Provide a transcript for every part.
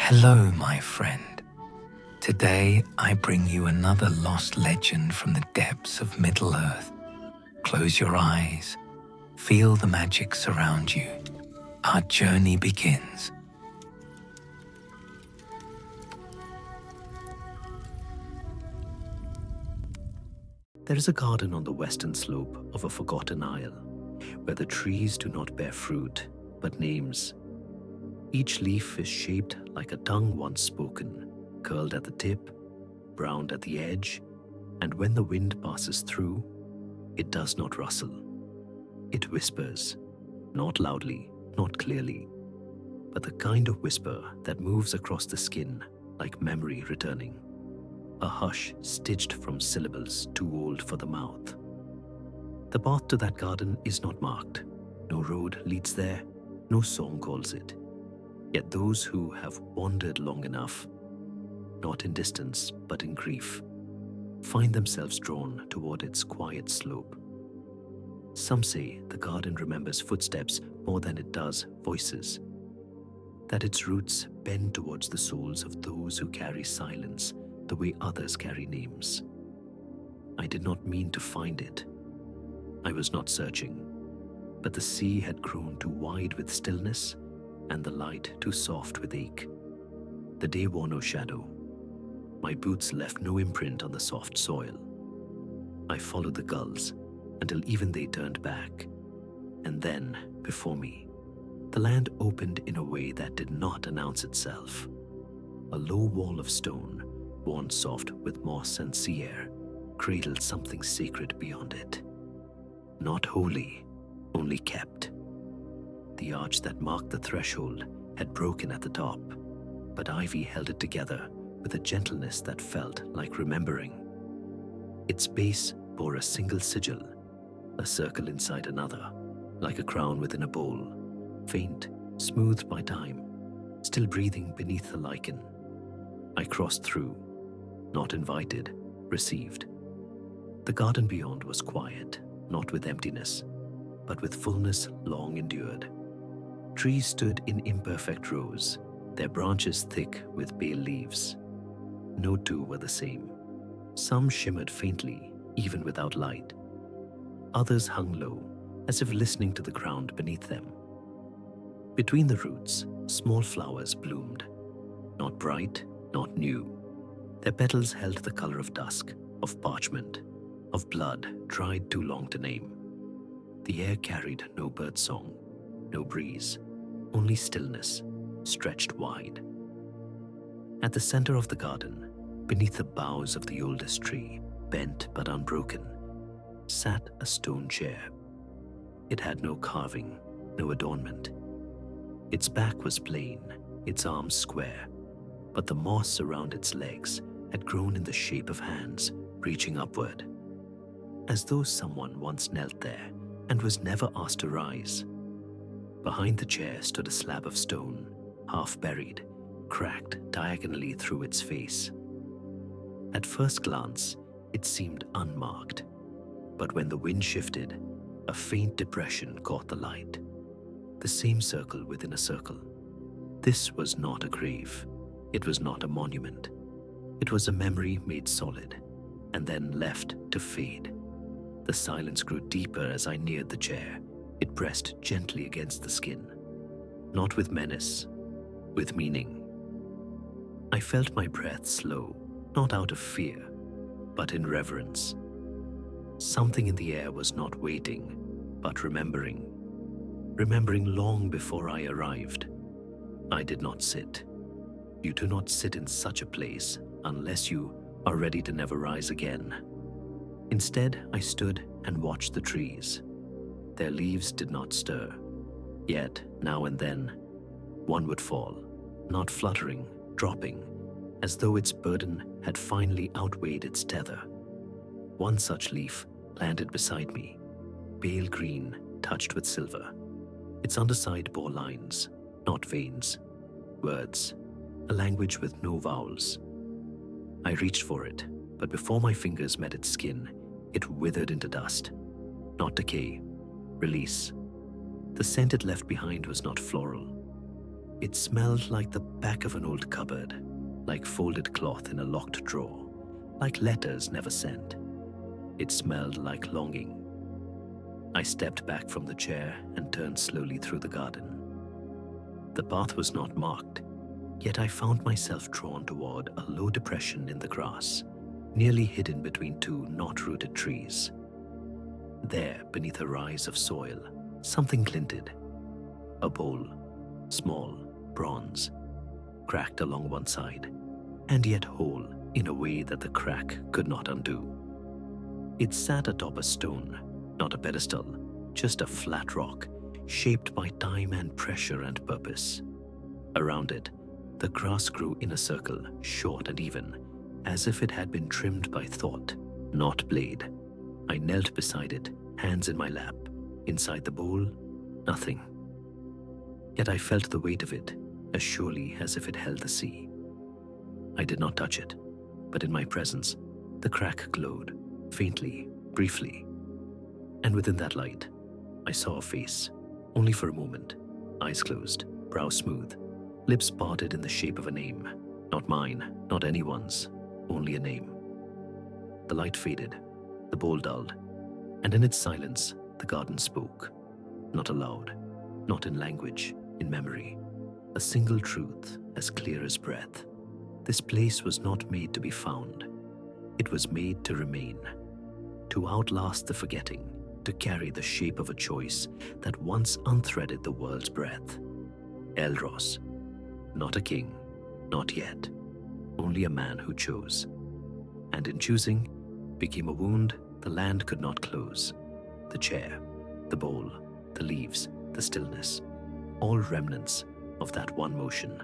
Hello, my friend. Today I bring you another lost legend from the depths of Middle-earth. Close your eyes, feel the magic surround you. Our journey begins. There is a garden on the western slope of a forgotten isle, where the trees do not bear fruit, but names. Each leaf is shaped like a tongue once spoken, curled at the tip, browned at the edge, and when the wind passes through, it does not rustle. It whispers, not loudly, not clearly, but the kind of whisper that moves across the skin like memory returning. A hush stitched from syllables too old for the mouth. The path to that garden is not marked. No road leads there, no song calls it. Yet those who have wandered long enough, not in distance but in grief, find themselves drawn toward its quiet slope. Some say the garden remembers footsteps more than it does voices, that its roots bend towards the souls of those who carry silence the way others carry names. I did not mean to find it. I was not searching, but the sea had grown too wide with stillness and the light too soft with ache. The day wore no shadow. My boots left no imprint on the soft soil. I followed the gulls until even they turned back. And then, before me, the land opened in a way that did not announce itself. A low wall of stone, worn soft with moss and sea air, cradled something sacred beyond it. Not holy, only kept. The arch that marked the threshold had broken at the top, but ivy held it together with a gentleness that felt like remembering. Its base bore a single sigil, a circle inside another, like a crown within a bowl, faint, smoothed by time, still breathing beneath the lichen. I crossed through, not invited, received. The garden beyond was quiet, not with emptiness, but with fullness long endured. Trees stood in imperfect rows, their branches thick with pale leaves. No two were the same. Some shimmered faintly, even without light. Others hung low, as if listening to the ground beneath them. Between the roots, small flowers bloomed, not bright, not new. Their petals held the color of dusk, of parchment, of blood dried too long to name. The air carried no birdsong, no breeze, only stillness, stretched wide. At the center of the garden, beneath the boughs of the oldest tree, bent but unbroken, sat a stone chair. It had no carving, no adornment. Its back was plain, its arms square, but the moss around its legs had grown in the shape of hands reaching upward, as though someone once knelt there and was never asked to rise. Behind the chair stood a slab of stone, half buried, cracked diagonally through its face. At first glance, it seemed unmarked, but when the wind shifted, a faint depression caught the light. The same circle within a circle. This was not a grave. It was not a monument. It was a memory made solid, and then left to fade. The silence grew deeper as I neared the chair. It pressed gently against the skin, not with menace, with meaning. I felt my breath slow, not out of fear, but in reverence. Something in the air was not waiting, but remembering long before I arrived. I did not sit. You do not sit in such a place unless you are ready to never rise again. Instead, I stood and watched the trees. Their leaves did not stir, yet now and then, one would fall, not fluttering, dropping, as though its burden had finally outweighed its tether. One such leaf landed beside me, pale green, touched with silver. Its underside bore lines, not veins, words, a language with no vowels. I reached for it, but before my fingers met its skin, it withered into dust, not decay, release. The scent it left behind was not floral. It smelled like the back of an old cupboard, like folded cloth in a locked drawer, like letters never sent. It smelled like longing. I stepped back from the chair and turned slowly through the garden. The path was not marked, yet I found myself drawn toward a low depression in the grass, nearly hidden between two knot-rooted trees. There, beneath a rise of soil, something glinted. A bowl, small, bronze, cracked along one side, and yet whole in a way that the crack could not undo. It sat atop a stone, not a pedestal, just a flat rock, shaped by time and pressure and purpose. Around it, the grass grew in a circle, short and even, as if it had been trimmed by thought, not blade. I knelt beside it, hands in my lap. Inside the bowl, nothing. Yet I felt the weight of it, as surely as if it held the sea. I did not touch it, but in my presence, the crack glowed, faintly, briefly. And within that light, I saw a face, only for a moment, eyes closed, brow smooth, lips parted in the shape of a name. Not mine, not anyone's, only a name. The light faded, the bowl dulled, and in its silence, the garden spoke. Not aloud, not in language, in memory. A single truth, as clear as breath. This place was not made to be found. It was made to remain, to outlast the forgetting, to carry the shape of a choice that once unthreaded the world's breath. Elros, not a king, not yet, only a man who chose. And in choosing, became a wound the land could not close. The chair, the bowl, the leaves, the stillness, all remnants of that one motion.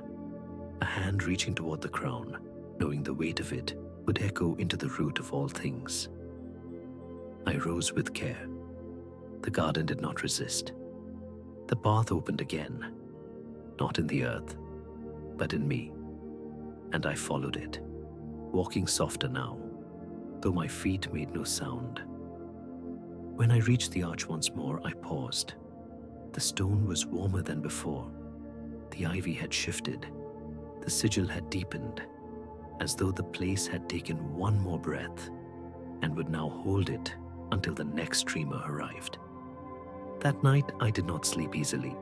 A hand reaching toward the crown, knowing the weight of it would echo into the root of all things. I rose with care. The garden did not resist. The path opened again, not in the earth, but in me. And I followed it, walking softer now, though my feet made no sound. When I reached the arch once more, I paused. The stone was warmer than before. The ivy had shifted. The sigil had deepened, as though the place had taken one more breath and would now hold it until the next dreamer arrived. That night, I did not sleep easily.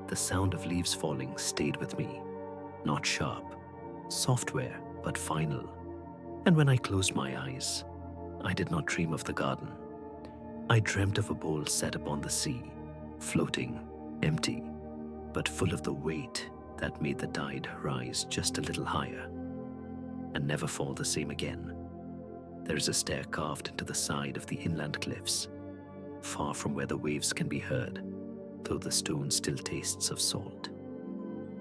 The sound of leaves falling stayed with me, not sharp, software, but final. And when I closed my eyes, I did not dream of the garden. I dreamt of a bowl set upon the sea, floating, empty, but full of the weight that made the tide rise just a little higher and never fall the same again. There is a stair carved into the side of the inland cliffs, far from where the waves can be heard, though the stone still tastes of salt.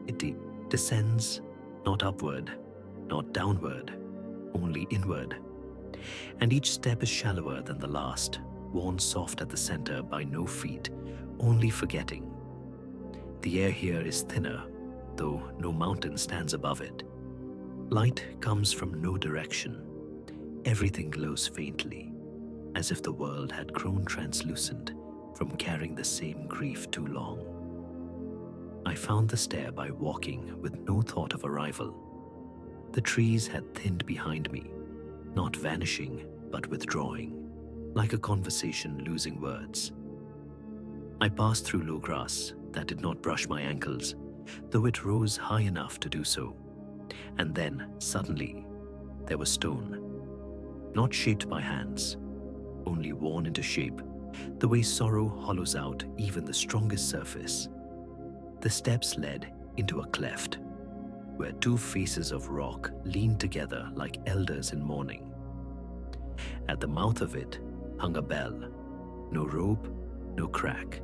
It descends, not upward, not downward, only inward. And each step is shallower than the last, worn soft at the center by no feet, only forgetting. The air here is thinner, though no mountain stands above it. Light comes from no direction. Everything glows faintly, as if the world had grown translucent from carrying the same grief too long. I found the stair by walking with no thought of arrival. The trees had thinned behind me, not vanishing, but withdrawing, like a conversation losing words. I passed through low grass that did not brush my ankles, though it rose high enough to do so. And then, suddenly, there was stone, not shaped by hands, only worn into shape, the way sorrow hollows out even the strongest surface. The steps led into a cleft, where two faces of rock leaned together like elders in mourning. At the mouth of it hung a bell, no rope, no crack,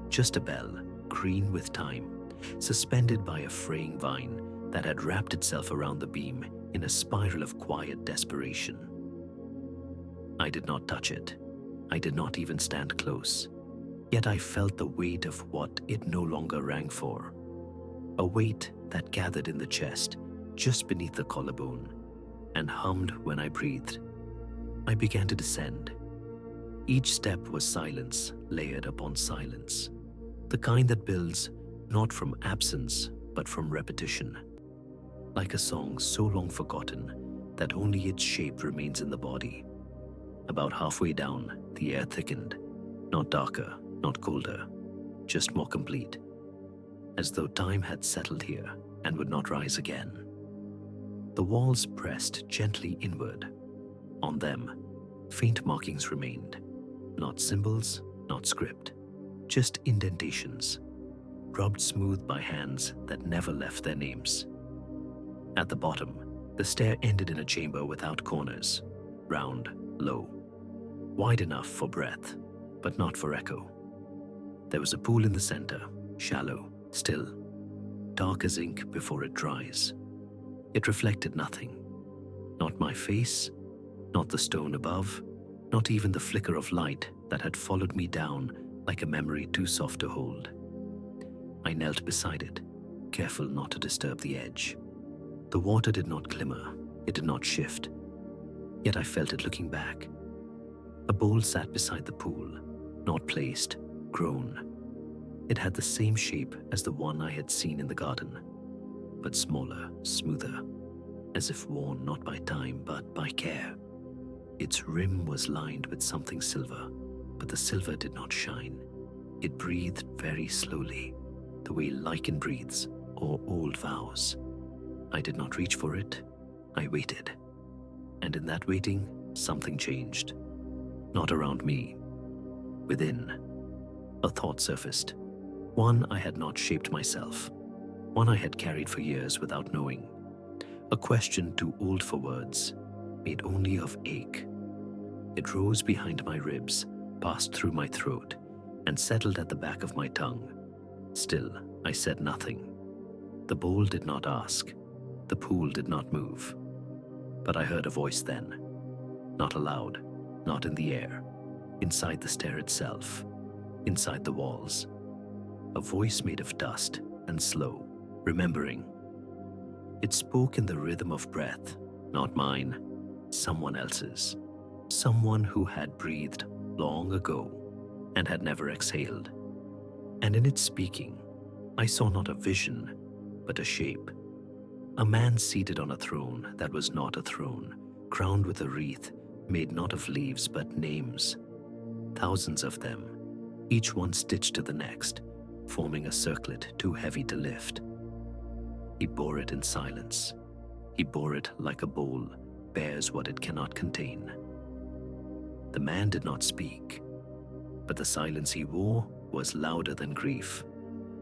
just a bell, green with time, suspended by a fraying vine that had wrapped itself around the beam in a spiral of quiet desperation. I did not touch it. I did not even stand close. Yet I felt the weight of what it no longer rang for. A weight that gathered in the chest, just beneath the collarbone, and hummed when I breathed. I began to descend. Each step was silence layered upon silence, the kind that builds not from absence, but from repetition, like a song so long forgotten that only its shape remains in the body. About halfway down, the air thickened, not darker, not colder, just more complete, as though time had settled here and would not rise again. The walls pressed gently inward. On them, faint markings remained, not symbols, not script, just indentations, rubbed smooth by hands that never left their names. At the bottom, the stair ended in a chamber without corners, round, low, wide enough for breath, but not for echo. There was a pool in the center, shallow, still, dark as ink before it dries. It reflected nothing. Not my face, not the stone above, not even the flicker of light that had followed me down like a memory too soft to hold. I knelt beside it, careful not to disturb the edge. The water did not glimmer, it did not shift. Yet I felt it looking back. A bowl sat beside the pool, not placed, grown. It had the same shape as the one I had seen in the garden, but smaller, smoother, as if worn not by time but by care. Its rim was lined with something silver, but the silver did not shine. It breathed very slowly, the way lichen breathes or old vows. I did not reach for it, I waited. And in that waiting, something changed. Not around me. Within. A thought surfaced. One I had not shaped myself. One I had carried for years without knowing. A question too old for words, made only of ache. It rose behind my ribs, passed through my throat, and settled at the back of my tongue. Still, I said nothing. The bowl did not ask. The pool did not move. But I heard a voice then. Not aloud, not in the air. Inside the stair itself. Inside the walls. A voice made of dust and slow, remembering. It spoke in the rhythm of breath, not mine, someone else's. Someone who had breathed long ago and had never exhaled. And in its speaking, I saw not a vision, but a shape. A man seated on a throne that was not a throne, crowned with a wreath made not of leaves but names. Thousands of them, each one stitched to the next, forming a circlet too heavy to lift. He bore it in silence. He bore it like a bowl bears what it cannot contain. The man did not speak, but the silence he wore was louder than grief.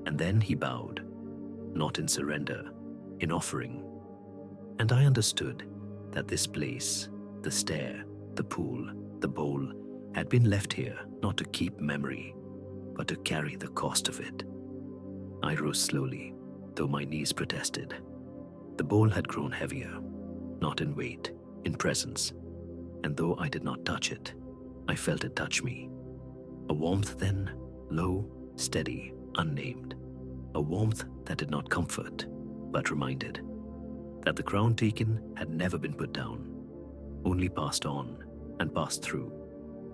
And then he bowed, not in surrender, in offering. And I understood that this place, the stair, the pool, the bowl, had been left here not to keep memory, but to carry the cost of it. I rose slowly, though my knees protested. The bowl had grown heavier, not in weight, in presence, and though I did not touch it, I felt it touch me. A warmth then, low, steady, unnamed. A warmth that did not comfort, but reminded that the crown taken had never been put down, only passed on and passed through,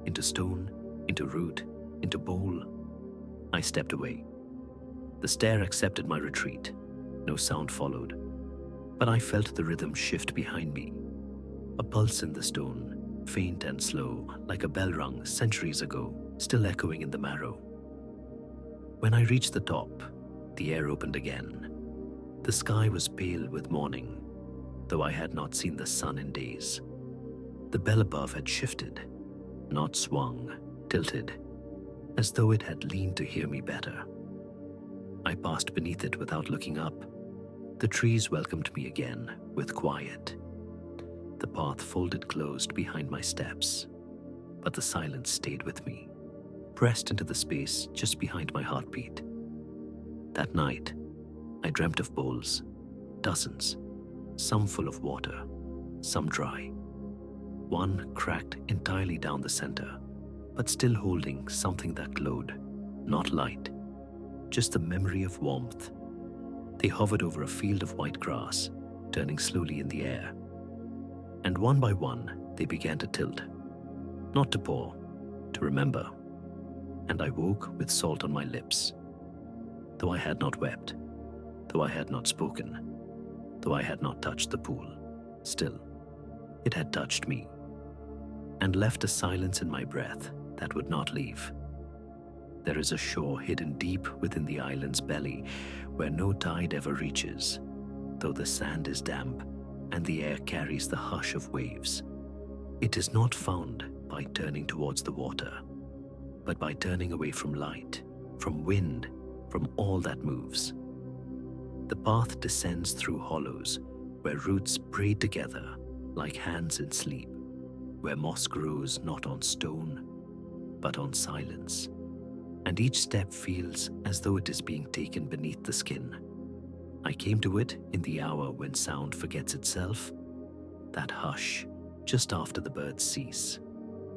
into stone, into root, into bowl. I stepped away. The stair accepted my retreat. No sound followed, but I felt the rhythm shift behind me. A pulse in the stone, faint and slow, like a bell rung centuries ago, still echoing in the marrow. When I reached the top, the air opened again. The sky was pale with morning, though I had not seen the sun in days. The bell above had shifted, not swung, tilted, as though it had leaned to hear me better. I passed beneath it without looking up. The trees welcomed me again with quiet. The path folded closed behind my steps, but the silence stayed with me, pressed into the space just behind my heartbeat. That night, I dreamt of bowls, dozens, some full of water, some dry. One cracked entirely down the center, but still holding something that glowed, not light, just the memory of warmth. They hovered over a field of white grass, turning slowly in the air. And one by one, they began to tilt, not to pour, to remember. And I woke with salt on my lips. Though I had not wept, though I had not spoken, though I had not touched the pool. Still, it had touched me, and left a silence in my breath that would not leave. There is a shore hidden deep within the island's belly where no tide ever reaches, though the sand is damp and the air carries the hush of waves. It is not found by turning towards the water, but by turning away from light, from wind, from all that moves. The path descends through hollows where roots braid together like hands in sleep, where moss grows not on stone, but on silence, and each step feels as though it is being taken beneath the skin. I came to it in the hour when sound forgets itself, that hush just after the birds cease,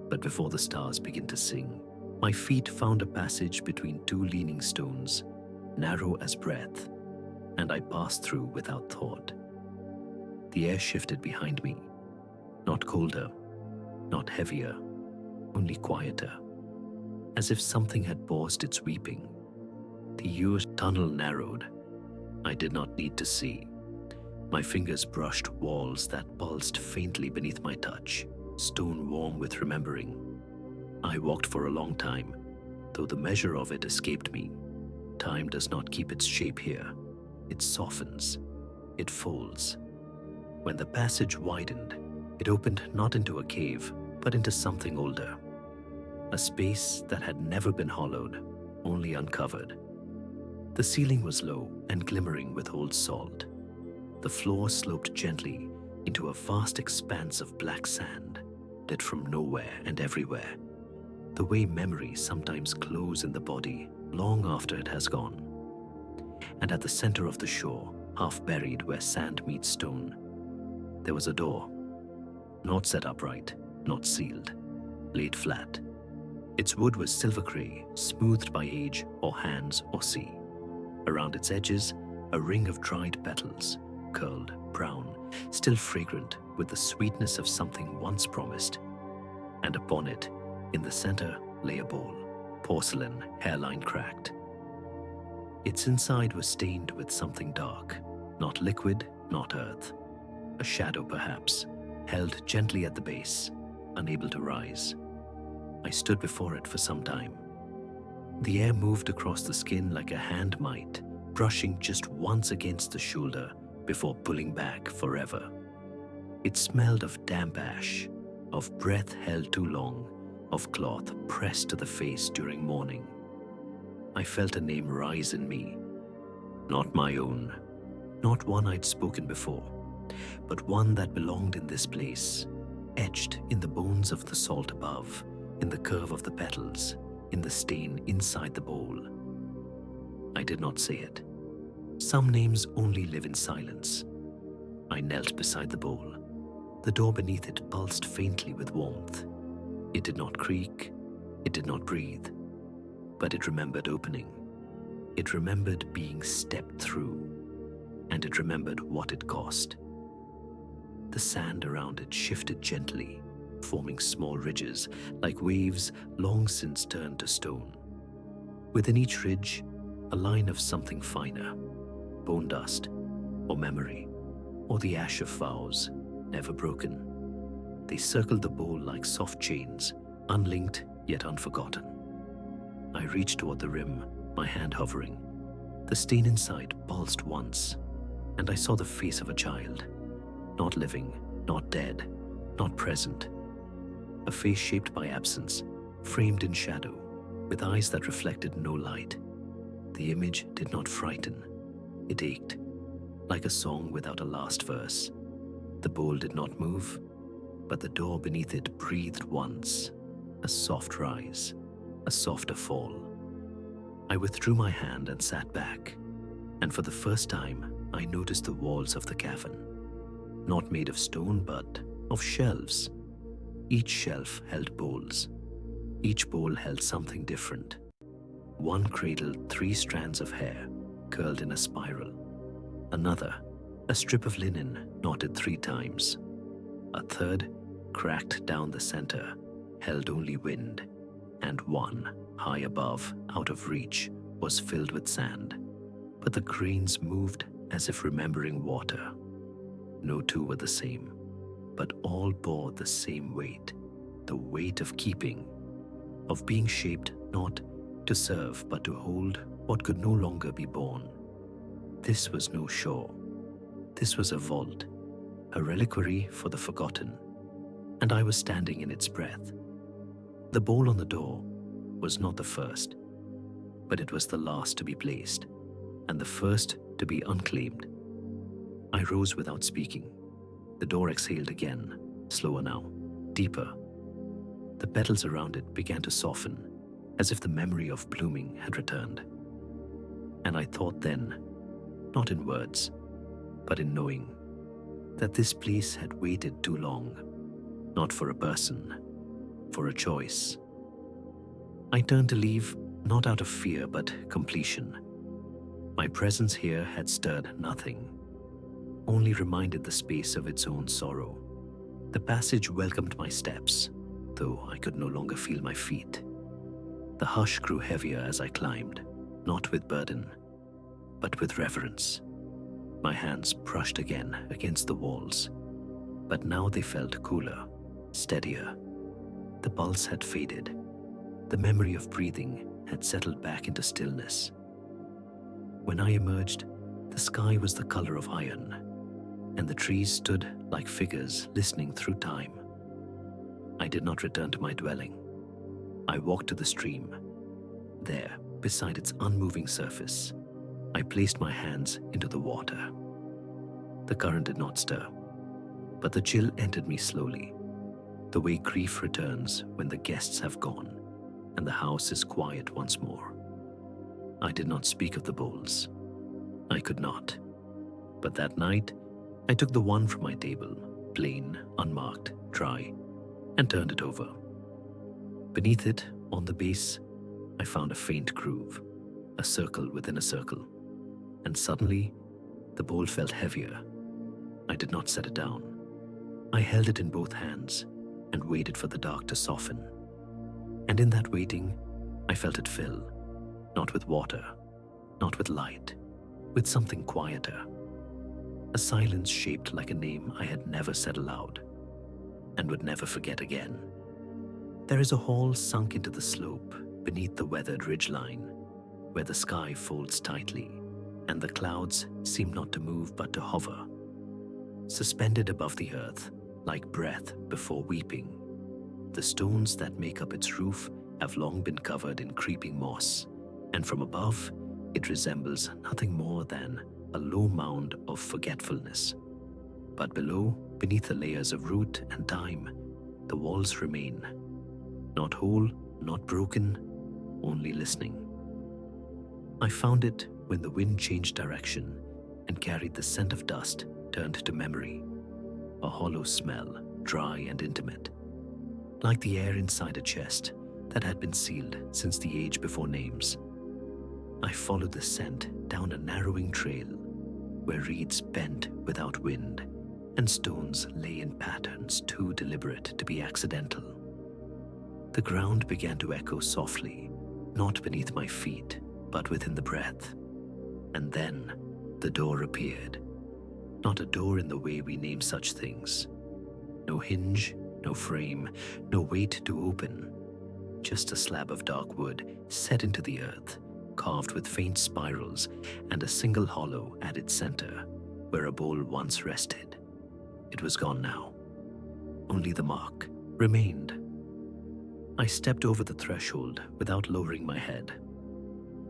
but before the stars begin to sing. My feet found a passage between two leaning stones, narrow as breath, and I passed through without thought. The air shifted behind me, not colder, not heavier, only quieter, as if something had paused its weeping. The huge tunnel narrowed. I did not need to see. My fingers brushed walls that pulsed faintly beneath my touch, stone warm with remembering. I walked for a long time, though the measure of it escaped me. Time does not keep its shape here. It softens. It folds. When the passage widened, it opened not into a cave, but into something older. A space that had never been hollowed, only uncovered. The ceiling was low and glimmering with old salt. The floor sloped gently into a vast expanse of black sand, lit from nowhere and everywhere, the way memories sometimes close in the body long after it has gone. And at the center of the shore, half buried where sand meets stone, there was a door, not set upright, not sealed, laid flat. Its wood was silver gray, smoothed by age or hands or sea. Around its edges, a ring of dried petals, curled, brown, still fragrant with the sweetness of something once promised. And upon it, in the center, lay a bowl, porcelain, hairline cracked. Its inside was stained with something dark, not liquid, not earth. A shadow perhaps, held gently at the base, unable to rise. I stood before it for some time. The air moved across the skin like a hand might, brushing just once against the shoulder before pulling back forever. It smelled of damp ash, of breath held too long, of cloth pressed to the face during mourning. I felt a name rise in me. Not my own, not one I'd spoken before, but one that belonged in this place, etched in the bones of the salt above, in the curve of the petals, in the stain inside the bowl. I did not say it. Some names only live in silence. I knelt beside the bowl. The door beneath it pulsed faintly with warmth. It did not creak, it did not breathe, but it remembered opening. It remembered being stepped through, and it remembered what it cost. The sand around it shifted gently, forming small ridges like waves long since turned to stone. Within each ridge, a line of something finer, bone dust, or memory, or the ash of vows, never broken. They circled the bowl like soft chains, unlinked yet unforgotten. I reached toward the rim, my hand hovering. The stain inside pulsed once, and I saw the face of a child, not living, not dead, not present. A face shaped by absence, framed in shadow, with eyes that reflected no light. The image did not frighten. It ached, like a song without a last verse. The bowl did not move, but the door beneath it breathed once, a soft rise, a softer fall. I withdrew my hand and sat back, and for the first time I noticed the walls of the cavern, not made of stone but of shelves. Each shelf held bowls. Each bowl held something different. One cradled 3 strands of hair, curled in a spiral. Another, a strip of linen knotted 3 times. A third, cracked down the center, held only wind. And one, high above, out of reach, was filled with sand, but the cranes moved as if remembering water. No two were the same, but all bore the same weight, the weight of keeping, of being shaped not to serve but to hold what could no longer be borne. This was no shore. This was a vault, a reliquary for the forgotten, and I was standing in its breath. The bowl on the door was not the first, but it was the last to be placed, and the first to be unclaimed. I rose without speaking. The door exhaled again, slower now, deeper. The petals around it began to soften, as if the memory of blooming had returned. And I thought then, not in words, but in knowing, that this place had waited too long, not for a person, for a choice. I turned to leave, not out of fear, but completion. My presence here had stirred nothing, only reminded the space of its own sorrow. The passage welcomed my steps, though I could no longer feel my feet. The hush grew heavier as I climbed, not with burden, but with reverence. My hands brushed again against the walls, but now they felt cooler, steadier. The pulse had faded. The memory of breathing had settled back into stillness. When I emerged, the sky was the color of iron, and the trees stood like figures listening through time. I did not return to my dwelling. I walked to the stream. There, beside its unmoving surface, I placed my hands into the water. The current did not stir, but the chill entered me slowly, the way grief returns when the guests have gone and the house is quiet once more. I did not speak of the bowls. I could not. But that night, I took the one from my table, plain, unmarked, dry, and turned it over. Beneath it, on the base, I found a faint groove, a circle within a circle, and suddenly, the bowl felt heavier. I did not set it down. I held it in both hands and waited for the dark to soften. And in that waiting, I felt it fill, not with water, not with light, with something quieter. A silence shaped like a name I had never said aloud and would never forget again. There is a hall sunk into the slope beneath the weathered ridgeline, where the sky folds tightly and the clouds seem not to move but to hover. Suspended above the earth, like breath before weeping, the stones that make up its roof have long been covered in creeping moss, and from above, it resembles nothing more than a low mound of forgetfulness. But below, beneath the layers of root and time, the walls remain, not whole, not broken, only listening. I found it when the wind changed direction and carried the scent of dust turned to memory, a hollow smell, dry and intimate, like the air inside a chest that had been sealed since the age before names. I followed the scent down a narrowing trail where reeds bent without wind and stones lay in patterns too deliberate to be accidental. The ground began to echo softly, not beneath my feet, but within the breath. And then the door appeared. Not a door in the way we name such things. No hinge, no frame, no weight to open. Just a slab of dark wood set into the earth, carved with faint spirals, and a single hollow at its center, where a bowl once rested. It was gone now. Only the mark remained. I stepped over the threshold without lowering my head.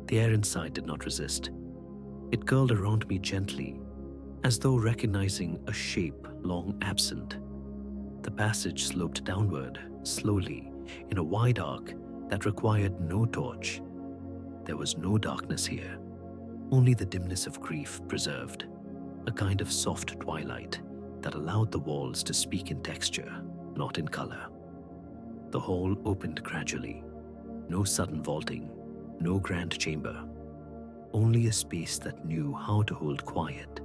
The air inside did not resist. It curled around me gently, as though recognizing a shape long absent. The passage sloped downward, slowly, in a wide arc that required no torch. There was no darkness here, only the dimness of grief preserved, a kind of soft twilight that allowed the walls to speak in texture, not in color. The hall opened gradually, no sudden vaulting, no grand chamber, only a space that knew how to hold quiet.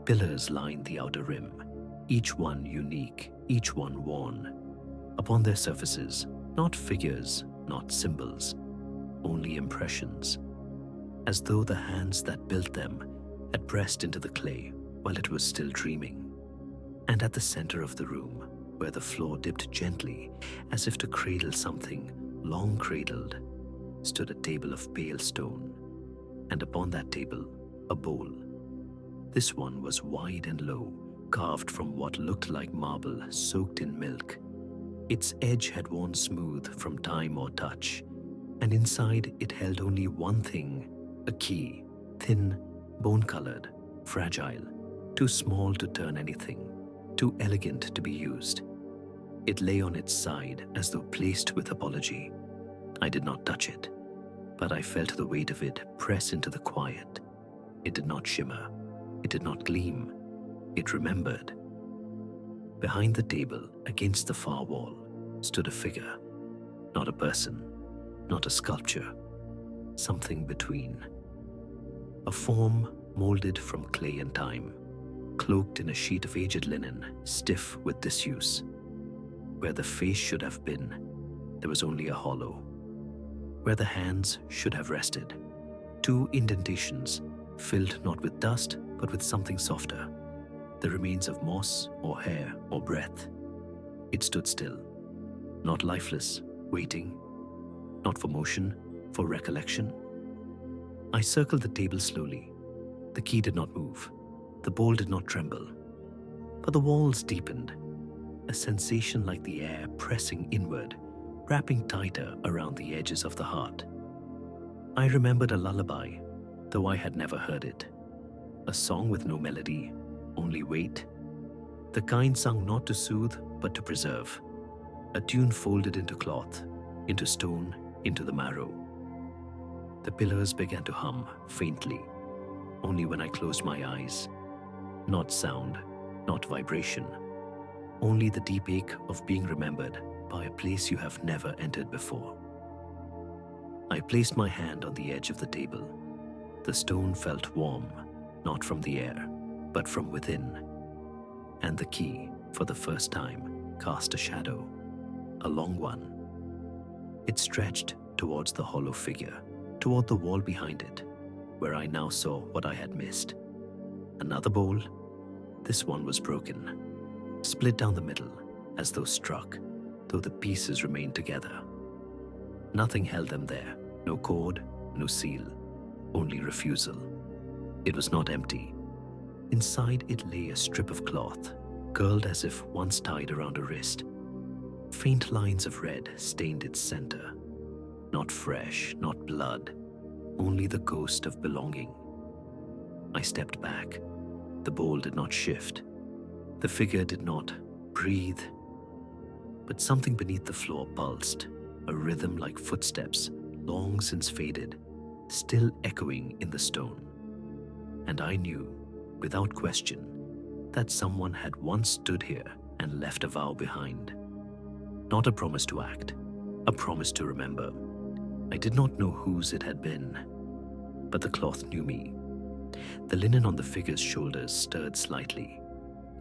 Pillars lined the outer rim, each one unique, each one worn. Upon their surfaces, not figures, not symbols, only impressions. as though the hands that built them had pressed into the clay while it was still dreaming. And at the center of the room, where the floor dipped gently as if to cradle something long cradled, stood a table of pale stone, and upon that table, a bowl. This one was wide and low, carved from what looked like marble soaked in milk. Its edge had worn smooth from time or touch, and inside it held only one thing, a key, thin, bone-colored, fragile, too small to turn anything, too elegant to be used. It lay on its side as though placed with apology. I did not touch it, but I felt the weight of it press into the quiet. It did not shimmer. It did not gleam. It remembered. Behind the table, against the far wall, stood a figure. Not a person, not a sculpture. Something between. A form molded from clay and time, cloaked in a sheet of aged linen, stiff with disuse. Where the face should have been, there was only a hollow. Where the hands should have rested, two indentations, filled not with dust, but with something softer, the remains of moss or hair or breath. It stood still, not lifeless, waiting, not for motion, for recollection. I circled the table slowly. The key did not move. The bowl did not tremble. But the walls deepened, a sensation like the air pressing inward, wrapping tighter around the edges of the heart. I remembered a lullaby, though I had never heard it. A song with no melody, only weight. The kind sung not to soothe, but to preserve. A tune folded into cloth, into stone, into the marrow. The pillars began to hum faintly, only when I closed my eyes. Not sound, not vibration, only the deep ache of being remembered by a place you have never entered before. I placed my hand on the edge of the table. The stone felt warm, not from the air, but from within. And the key, for the first time, cast a shadow, a long one. It stretched towards the hollow figure, toward the wall behind it, where I now saw what I had missed. Another bowl. This one was broken, split down the middle, as though struck, though the pieces remained together. Nothing held them there, no cord, no seal, only refusal. It was not empty. Inside it lay a strip of cloth, curled as if once tied around a wrist. Faint lines of red stained its center. Not fresh, not blood, only the ghost of belonging. I stepped back. The bowl did not shift. The figure did not breathe. But something beneath the floor pulsed, a rhythm like footsteps, long since faded, still echoing in the stone. And I knew, without question, that someone had once stood here and left a vow behind. Not a promise to act, a promise to remember. I did not know whose it had been, but the cloth knew me. The linen on the figure's shoulders stirred slightly.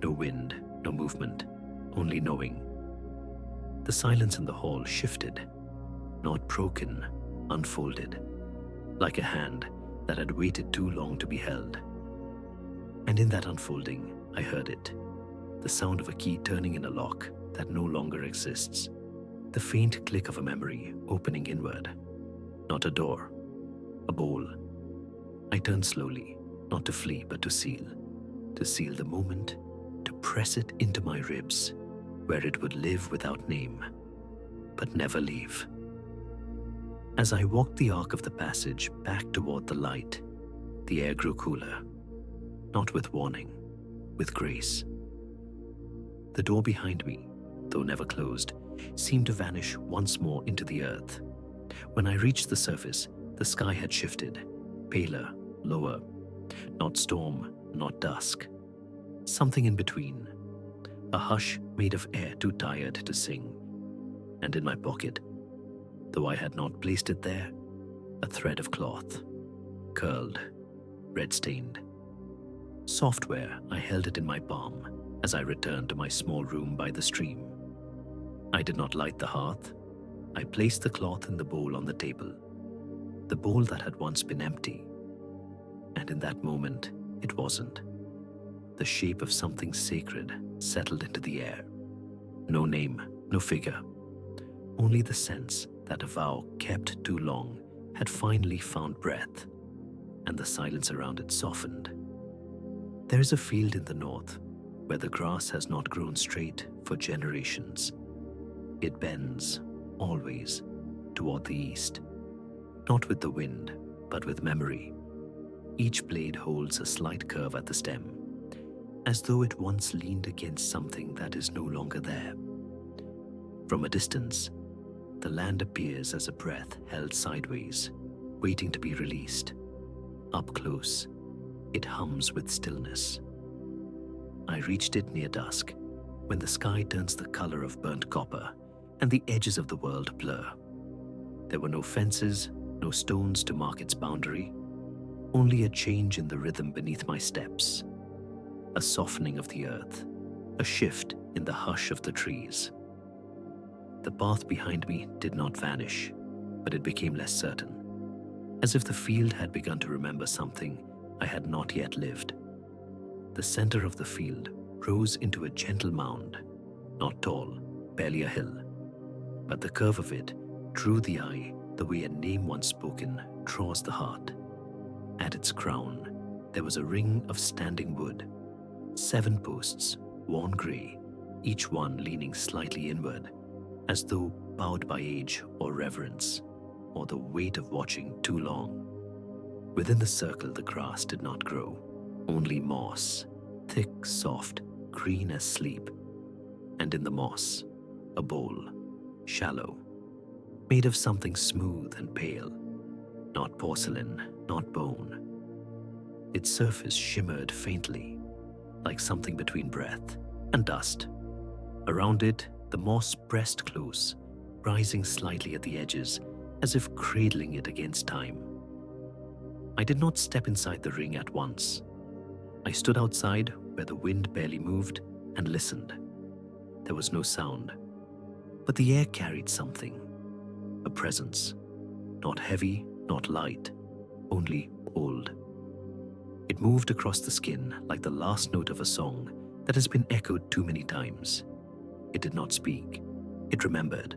No wind, no movement, only knowing. The silence in the hall shifted, not broken, unfolded, like a hand that had waited too long to be held. And in that unfolding, I heard it, the sound of a key turning in a lock that no longer exists, the faint click of a memory opening inward. Not a door, a bowl. I turned slowly, not to flee but to seal the moment, to press it into my ribs, where it would live without name, but never leave. As I walked the arc of the passage back toward the light, the air grew cooler, not with warning, with grace. The door behind me, though never closed, seemed to vanish once more into the earth. When I reached the surface, the sky had shifted, paler, lower, not storm, not dusk. Something in between, a hush made of air too tired to sing. And in my pocket, though I had not placed it there, a thread of cloth, curled, red-stained. Software, I held it in my palm as I returned to my small room by the stream. I did not light the hearth. I placed the cloth in the bowl on the table. The bowl that had once been empty, And in that moment, it wasn't. The shape of something sacred settled into the air. No name, no figure. Only the sense that a vow kept too long had finally found breath, and the silence around it softened. There is a field in the north where the grass has not grown straight for generations. It bends, always, toward the east, not with the wind, but with memory. Each blade holds a slight curve at the stem, as though it once leaned against something that is no longer there. From a distance, the land appears as a breath held sideways, waiting to be released. Up close, it hums with stillness. I reached it near dusk, when the sky turns the color of burnt copper and the edges of the world blur. There were no fences, no stones to mark its boundary, only a change in the rhythm beneath my steps, a softening of the earth, a shift in the hush of the trees. The path behind me did not vanish, but it became less certain, as if the field had begun to remember something I had not yet lived. The center of the field rose into a gentle mound, not tall, barely a hill, but the curve of it drew the eye the way a name once spoken draws the heart. At its crown, there was a ring of standing wood, 7 posts, worn gray, each one leaning slightly inward, as though bowed by age or reverence, or the weight of watching too long. Within the circle, the grass did not grow, only moss, thick, soft, green as sleep. And in the moss, a bowl, shallow, made of something smooth and pale, not porcelain, not bone. Its surface shimmered faintly, like something between breath and dust. Around it, the moss pressed close, rising slightly at the edges, as if cradling it against time. I did not step inside the ring at once. I stood outside where the wind barely moved and listened. There was no sound, but the air carried something, a presence, not heavy, not light, only old. It moved across the skin like the last note of a song that has been echoed too many times. It did not speak. It remembered.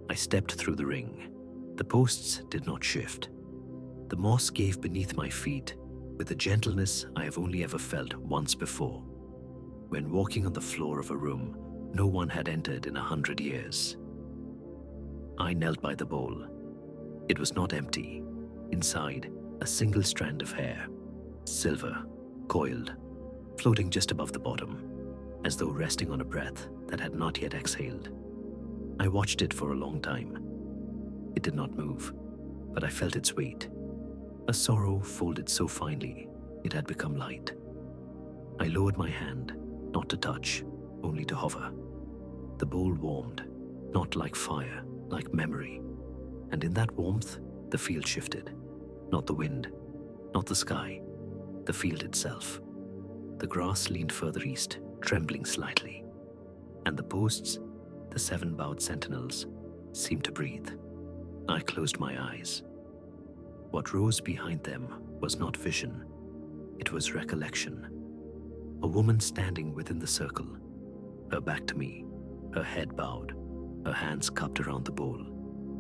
I stepped through the ring. The posts did not shift. The moss gave beneath my feet with a gentleness I have only ever felt once before, when walking on the floor of a room no one had entered in 100 years. I knelt by the bowl. It was not empty. Inside, a single strand of hair, silver, coiled, floating just above the bottom, as though resting on a breath that had not yet exhaled. I watched it for a long time. It did not move, but I felt its weight. A sorrow folded so finely, it had become light. I lowered my hand, not to touch, only to hover. The bowl warmed, not like fire, like memory. And in that warmth, the field shifted. Not the wind, not the sky, the field itself. The grass leaned further east, trembling slightly. And the posts, the 7 bowed sentinels, seemed to breathe. I closed my eyes. What rose behind them was not vision, it was recollection. A woman standing within the circle, her back to me, her head bowed, her hands cupped around the bowl,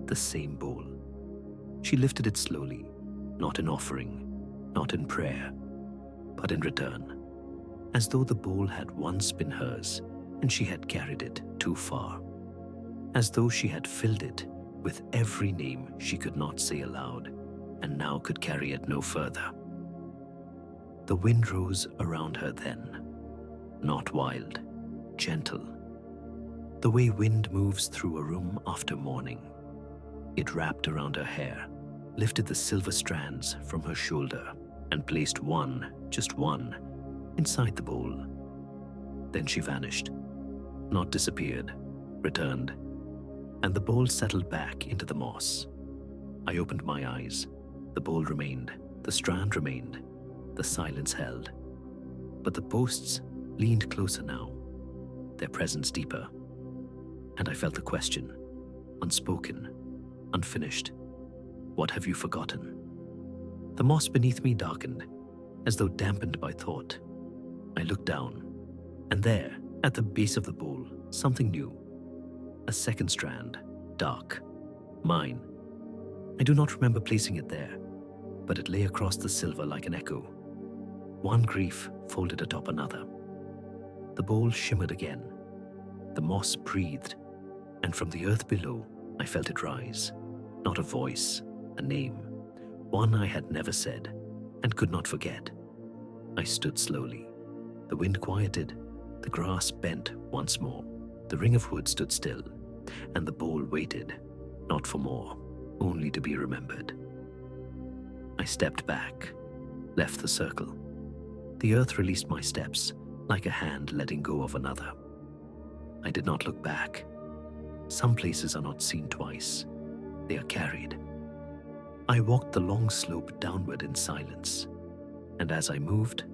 the same bowl. She lifted it slowly, not in offering, not in prayer, but in return, as though the bowl had once been hers and she had carried it too far, as though she had filled it with every name she could not say aloud and now could carry it no further. The wind rose around her then, not wild, gentle, the way wind moves through a room after morning. It wrapped around her hair, lifted the silver strands from her shoulder, and placed one, just one, inside the bowl. Then she vanished, not disappeared, returned, and the bowl settled back into the moss. I opened my eyes. The bowl remained, the strand remained, the silence held. But the posts leaned closer now, their presence deeper. And I felt the question, unspoken, unfinished. What have you forgotten? The moss beneath me darkened, as though dampened by thought. I looked down, and there, at the base of the bowl, something new. A second strand, dark. Mine. I do not remember placing it there, but it lay across the silver like an echo. One grief folded atop another. The bowl shimmered again. The moss breathed, and from the earth below, I felt it rise. Not a voice, a name, one I had never said and could not forget. I stood slowly. The wind quieted. The grass bent once more. The ring of wood stood still, and the bowl waited, not for more, only to be remembered. I stepped back, left the circle. The earth released my steps, like a hand letting go of another. I did not look back. Some places are not seen twice. They are carried. I walked the long slope downward in silence, and as I moved,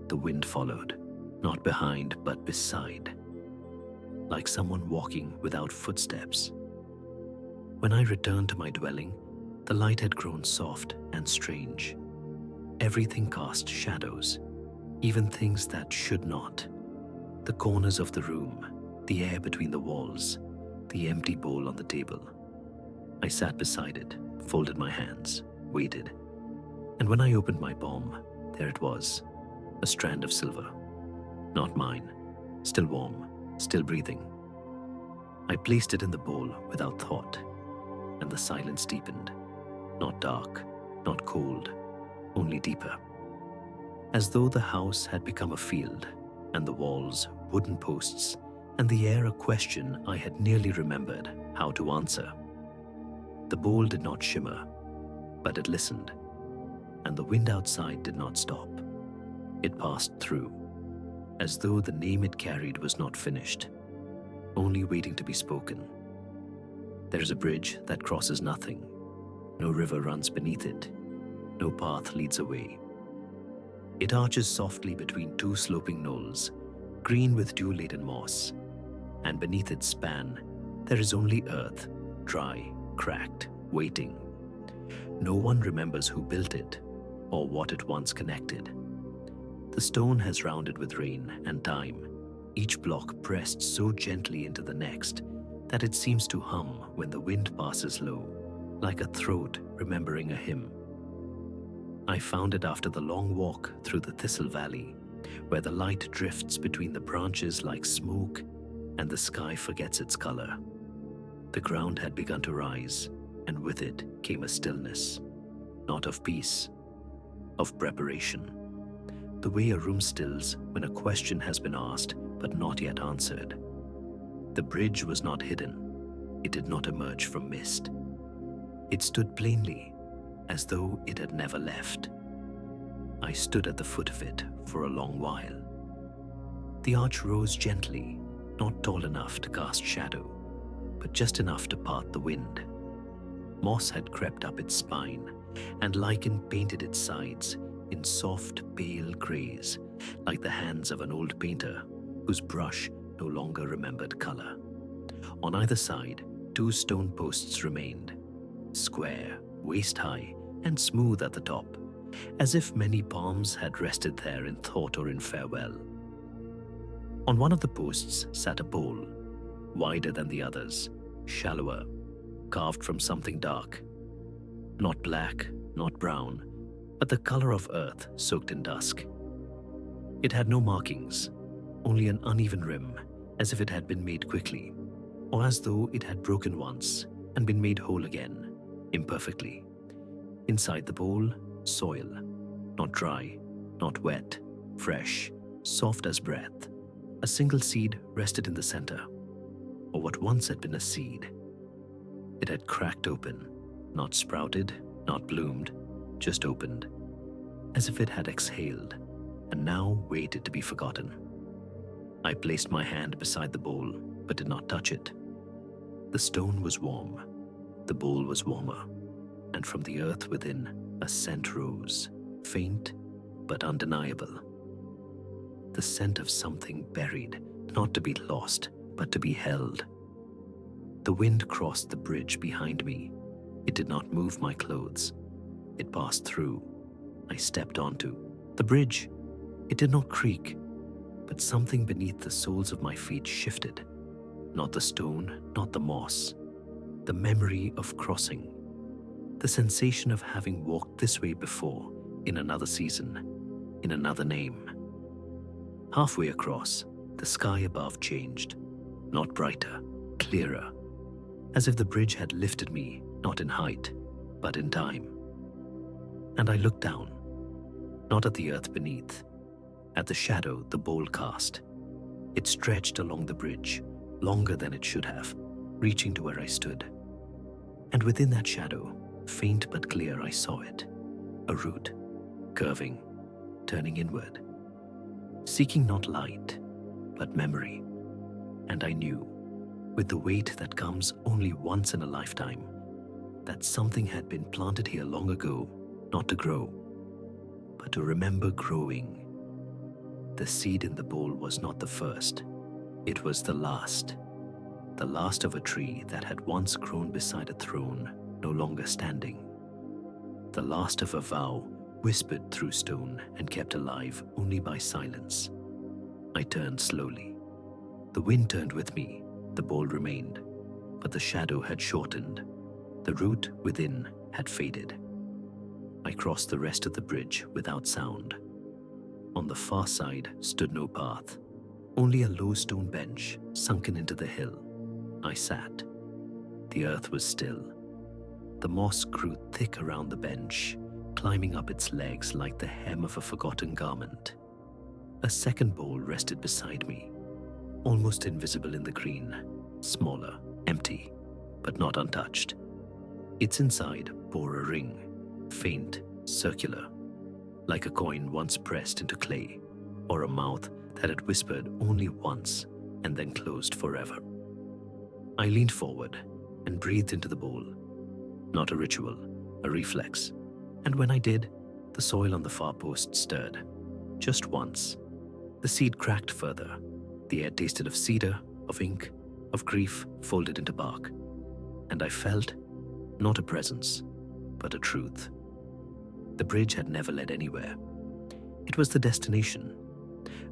the wind followed, not behind but beside, like someone walking without footsteps. When I returned to my dwelling, the light had grown soft and strange. Everything cast shadows, even things that should not. The corners of the room, the air between the walls, the empty bowl on the table. I sat beside it, folded my hands, waited. And when I opened my bomb, there it was, a strand of silver. Not mine, still warm, still breathing. I placed it in the bowl without thought, and the silence deepened. Not dark, not cold, only deeper. As though the house had become a field, and the walls wooden posts, and the air a question I had nearly remembered how to answer. The bowl did not shimmer, but it listened, and the wind outside did not stop. It passed through, as though the name it carried was not finished, only waiting to be spoken. There is a bridge that crosses nothing. No river runs beneath it. No path leads away. It arches softly between two sloping knolls, green with dew-laden moss, and beneath its span, there is only earth, dry, cracked, waiting. No one remembers who built it or what it once connected. The stone has rounded with rain and time, each block pressed so gently into the next that it seems to hum when the wind passes low, like a throat remembering a hymn. I found it after the long walk through the Thistle Valley, where the light drifts between the branches like smoke and the sky forgets its color. The ground had begun to rise, and with it came a stillness, not of peace, of preparation. The way a room stills when a question has been asked but not yet answered. The bridge was not hidden. It did not emerge from mist. It stood plainly, as though it had never left. I stood at the foot of it for a long while. The arch rose gently, not tall enough to cast shadow, but just enough to part the wind. Moss had crept up its spine, and lichen painted its sides in soft, pale grays, like the hands of an old painter whose brush no longer remembered color. On either side, two stone posts remained, square, waist-high, and smooth at the top, as if many palms had rested there in thought or in farewell. On one of the posts sat a bowl, wider than the others, shallower, carved from something dark. Not black, not brown, but the color of earth soaked in dusk. It had no markings, only an uneven rim, as if it had been made quickly, or as though it had broken once and been made whole again, imperfectly. Inside the bowl, soil, not dry, not wet, fresh, soft as breath. A single seed rested in the center, or what once had been a seed. It had cracked open, not sprouted, not bloomed, just opened, as if it had exhaled, and now waited to be forgotten. I placed my hand beside the bowl, but did not touch it. The stone was warm, the bowl was warmer, and from the earth within, a scent rose, faint but undeniable. The scent of something buried, not to be lost, but to be held. The wind crossed the bridge behind me. It did not move my clothes. It passed through, I stepped onto. The bridge. It did not creak, but something beneath the soles of my feet shifted. Not the stone, not the moss. The memory of crossing. The sensation of having walked this way before, in another season, in another name. Halfway across, the sky above changed. Not brighter, clearer. As if the bridge had lifted me, not in height, but in time. And I looked down, not at the earth beneath, at the shadow the bowl cast. It stretched along the bridge, longer than it should have, reaching to where I stood. And within that shadow, faint but clear, I saw it. A root, curving, turning inward, seeking not light, but memory. And I knew, with the weight that comes only once in a lifetime, that something had been planted here long ago, not to grow, but to remember growing. The seed in the bowl was not the first, it was the last of a tree that had once grown beside a throne, no longer standing. The last of a vow whispered through stone and kept alive only by silence. I turned slowly. The wind turned with me, the bowl remained, but the shadow had shortened. The root within had faded. I crossed the rest of the bridge without sound. On the far side stood no path, only a low stone bench sunken into the hill. I sat. The earth was still. The moss grew thick around the bench, climbing up its legs like the hem of a forgotten garment. A second bowl rested beside me, almost invisible in the green, smaller, empty, but not untouched. Its inside bore a ring, faint, circular, like a coin once pressed into clay, or a mouth that had whispered only once and then closed forever. I leaned forward and breathed into the bowl. Not a ritual, a reflex. And when I did, the soil on the far post stirred. Just once. The seed cracked further. The air tasted of cedar, of ink, of grief folded into bark. And I felt, not a presence, but a truth. The bridge had never led anywhere. It was the destination.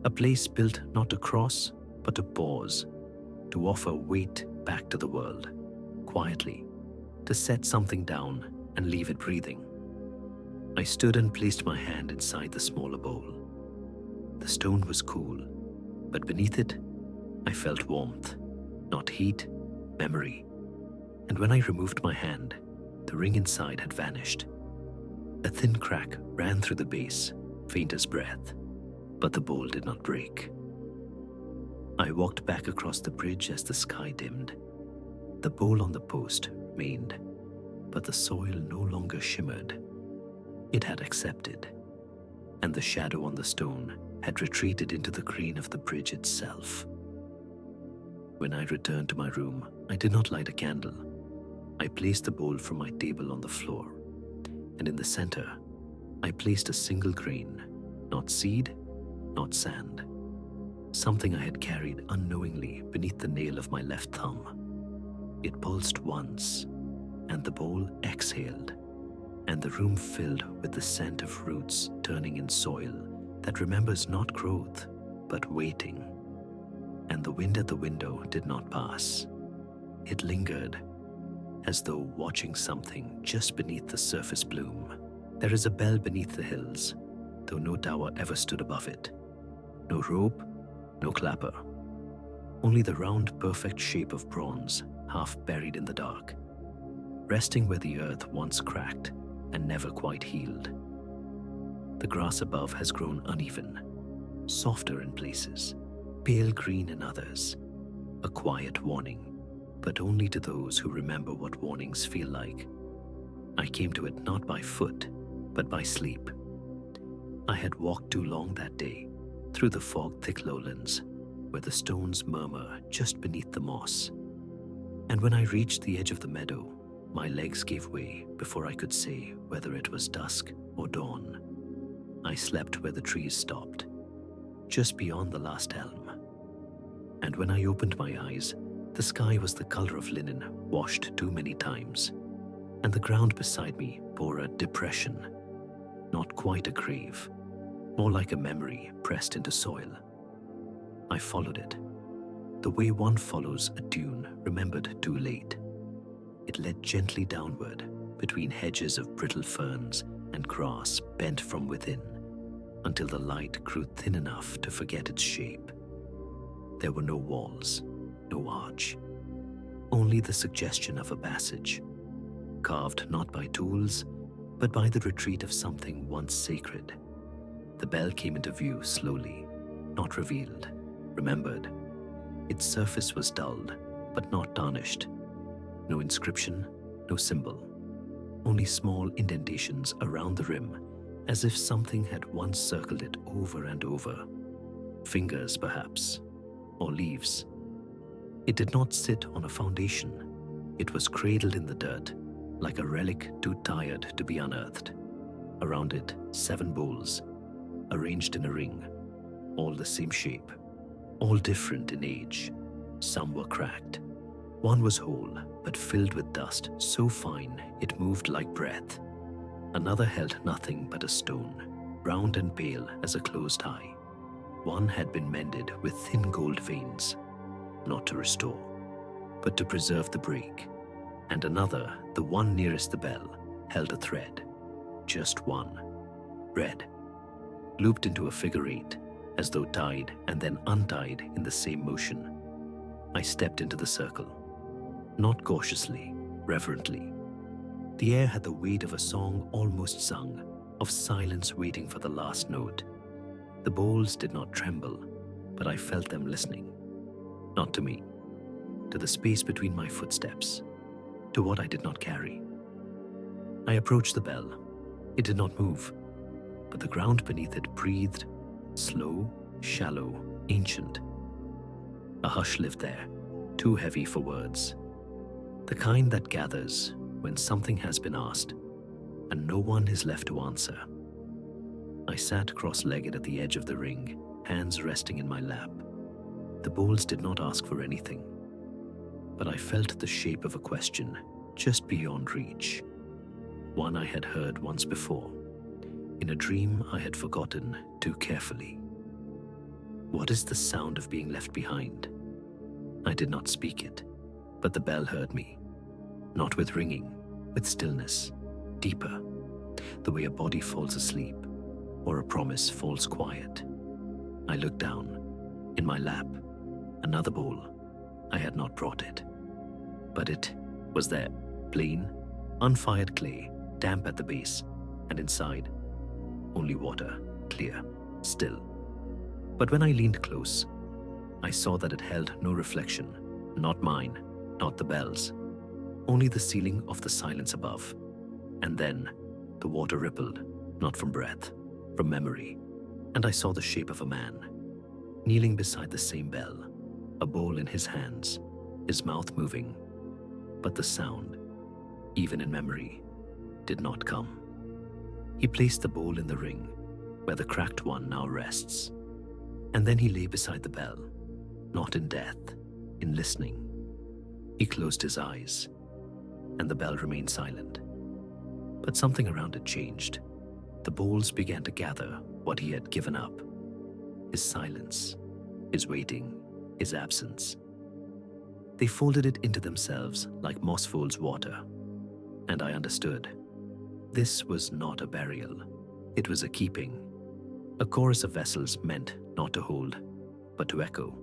A place built not to cross, but to pause, to offer weight back to the world, quietly, to set something down and leave it breathing. I stood and placed my hand inside the smaller bowl. The stone was cool, but beneath it, I felt warmth, not heat, memory. And when I removed my hand, the ring inside had vanished. A thin crack ran through the base, faint as breath, but the bowl did not break. I walked back across the bridge as the sky dimmed. The bowl on the post remained, but the soil no longer shimmered. It had accepted, and the shadow on the stone had retreated into the green of the bridge itself. When I returned to my room, I did not light a candle. I placed the bowl from my table on the floor, and in the center, I placed a single grain, not seed, not sand. Something I had carried unknowingly beneath the nail of my left thumb. It pulsed once, and the bowl exhaled, and the room filled with the scent of roots turning in soil that remembers not growth, but waiting. And the wind at the window did not pass. It lingered, as though watching something just beneath the surface bloom. There is a bell beneath the hills, though no tower ever stood above it. No rope, no clapper. Only the round, perfect shape of bronze, half buried in the dark, resting where the earth once cracked and never quite healed. The grass above has grown uneven, softer in places, pale green in others. A quiet warning, but only to those who remember what warnings feel like. I came to it not by foot, but by sleep. I had walked too long that day, through the fog-thick lowlands, where the stones murmur just beneath the moss. And when I reached the edge of the meadow, my legs gave way before I could say whether it was dusk or dawn. I slept where the trees stopped, just beyond the last elm. And when I opened my eyes, the sky was the color of linen washed too many times, and the ground beside me bore a depression, not quite a grave, more like a memory pressed into soil. I followed it, the way one follows a dune remembered too late. It led gently downward between hedges of brittle ferns and grass bent from within, until the light grew thin enough to forget its shape. There were no walls, no arch, only the suggestion of a passage, carved not by tools, but by the retreat of something once sacred. The bell came into view slowly, not revealed, remembered. Its surface was dulled, but not tarnished. No inscription, no symbol, only small indentations around the rim, as if something had once circled it over and over. Fingers, perhaps, or leaves. It did not sit on a foundation. It was cradled in the dirt, like a relic too tired to be unearthed. Around it, 7 bowls, arranged in a ring, all the same shape, all different in age. Some were cracked. One was whole, but filled with dust so fine it moved like breath. Another held nothing but a stone, round and pale as a closed eye. One had been mended with thin gold veins, not to restore, but to preserve the break. And another, the one nearest the bell, held a thread, just one, red, looped into a figure 8, as though tied and then untied in the same motion. I stepped into the circle, not cautiously, reverently. The air had the weight of a song almost sung, of silence waiting for the last note. The bowls did not tremble, but I felt them listening. Not to me, to the space between my footsteps, to what I did not carry. I approached the bell. It did not move, but the ground beneath it breathed, slow, shallow, ancient. A hush lived there, too heavy for words. The kind that gathers when something has been asked, and no one is left to answer. I sat cross-legged at the edge of the ring, hands resting in my lap. The bowls did not ask for anything, but I felt the shape of a question just beyond reach. One I had heard once before, in a dream I had forgotten too carefully. What is the sound of being left behind? I did not speak it, but the bell heard me, not with ringing, with stillness, deeper, the way a body falls asleep or a promise falls quiet. I looked down. In my lap, another bowl. I had not brought it, but it was there, plain, unfired clay, damp at the base, and inside, only water, clear, still. But when I leaned close, I saw that it held no reflection, not mine, not the bell's, only the ceiling of the silence above. And then the water rippled, not from breath, from memory, and I saw the shape of a man, kneeling beside the same bell, a bowl in his hands, his mouth moving. But the sound, even in memory, did not come. He placed the bowl in the ring, where the cracked one now rests. And then he lay beside the bell, not in death, in listening. He closed his eyes, and the bell remained silent. But something around it changed. The bowls began to gather what he had given up. His silence, his waiting, his absence. They folded it into themselves like moss folds water. And I understood. This was not a burial. It was a keeping. A chorus of vessels meant not to hold, but to echo,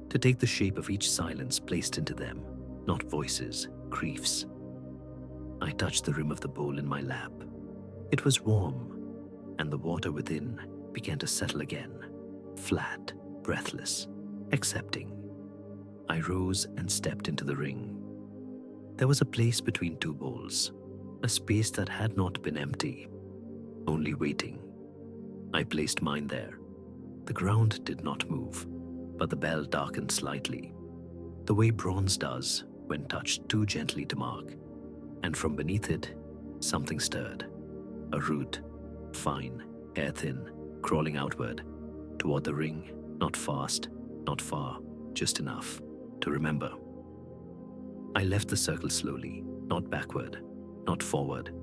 to take the shape of each silence placed into them, not voices, griefs. I touched the rim of the bowl in my lap. It was warm, and the water within began to settle again, flat, breathless, accepting. I rose and stepped into the ring. There was a place between 2 bowls, a space that had not been empty, only waiting. I placed mine there. The ground did not move, but the bell darkened slightly, the way bronze does when touched too gently to mark. And from beneath it, something stirred. A root, fine, hair-thin, crawling outward, toward the ring, not fast, not far, just enough to remember. I left the circle slowly, not backward, not forward,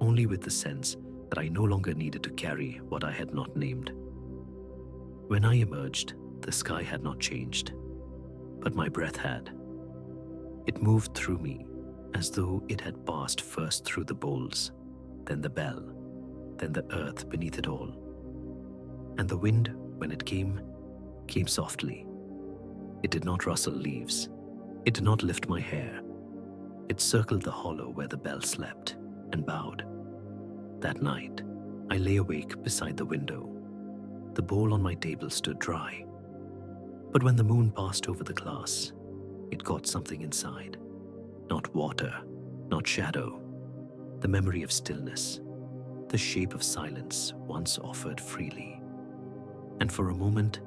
only with the sense that I no longer needed to carry what I had not named. When I emerged, the sky had not changed, but my breath had. It moved through me as though it had passed first through the bowls, then the bell, then the earth beneath it all. And the wind, when it came softly. It did not rustle leaves. It did not lift my hair. It circled the hollow where the bell slept and bowed. That night, I lay awake beside the window. The bowl on my table stood dry. But when the moon passed over the glass, it caught something inside. Not water, not shadow. The memory of stillness, the shape of silence once offered freely. And for a moment,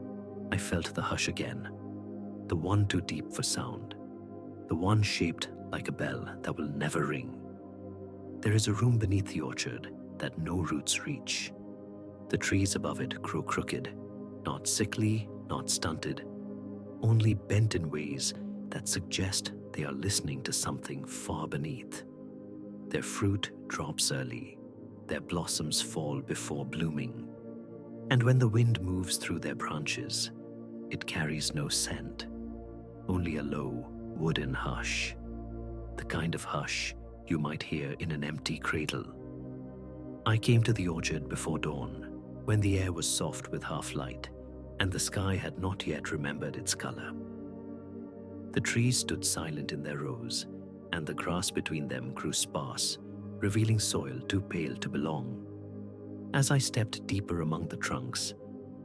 I felt the hush again, the one too deep for sound, the one shaped like a bell that will never ring. There is a room beneath the orchard that no roots reach. The trees above it grow crooked, not sickly, not stunted, only bent in ways that suggest they are listening to something far beneath. Their fruit drops early, their blossoms fall before blooming, and when the wind moves through their branches, it carries no scent, only a low, wooden hush, the kind of hush you might hear in an empty cradle. I came to the orchard before dawn, when the air was soft with half-light, and the sky had not yet remembered its color. The trees stood silent in their rows, and the grass between them grew sparse, revealing soil too pale to belong. As I stepped deeper among the trunks,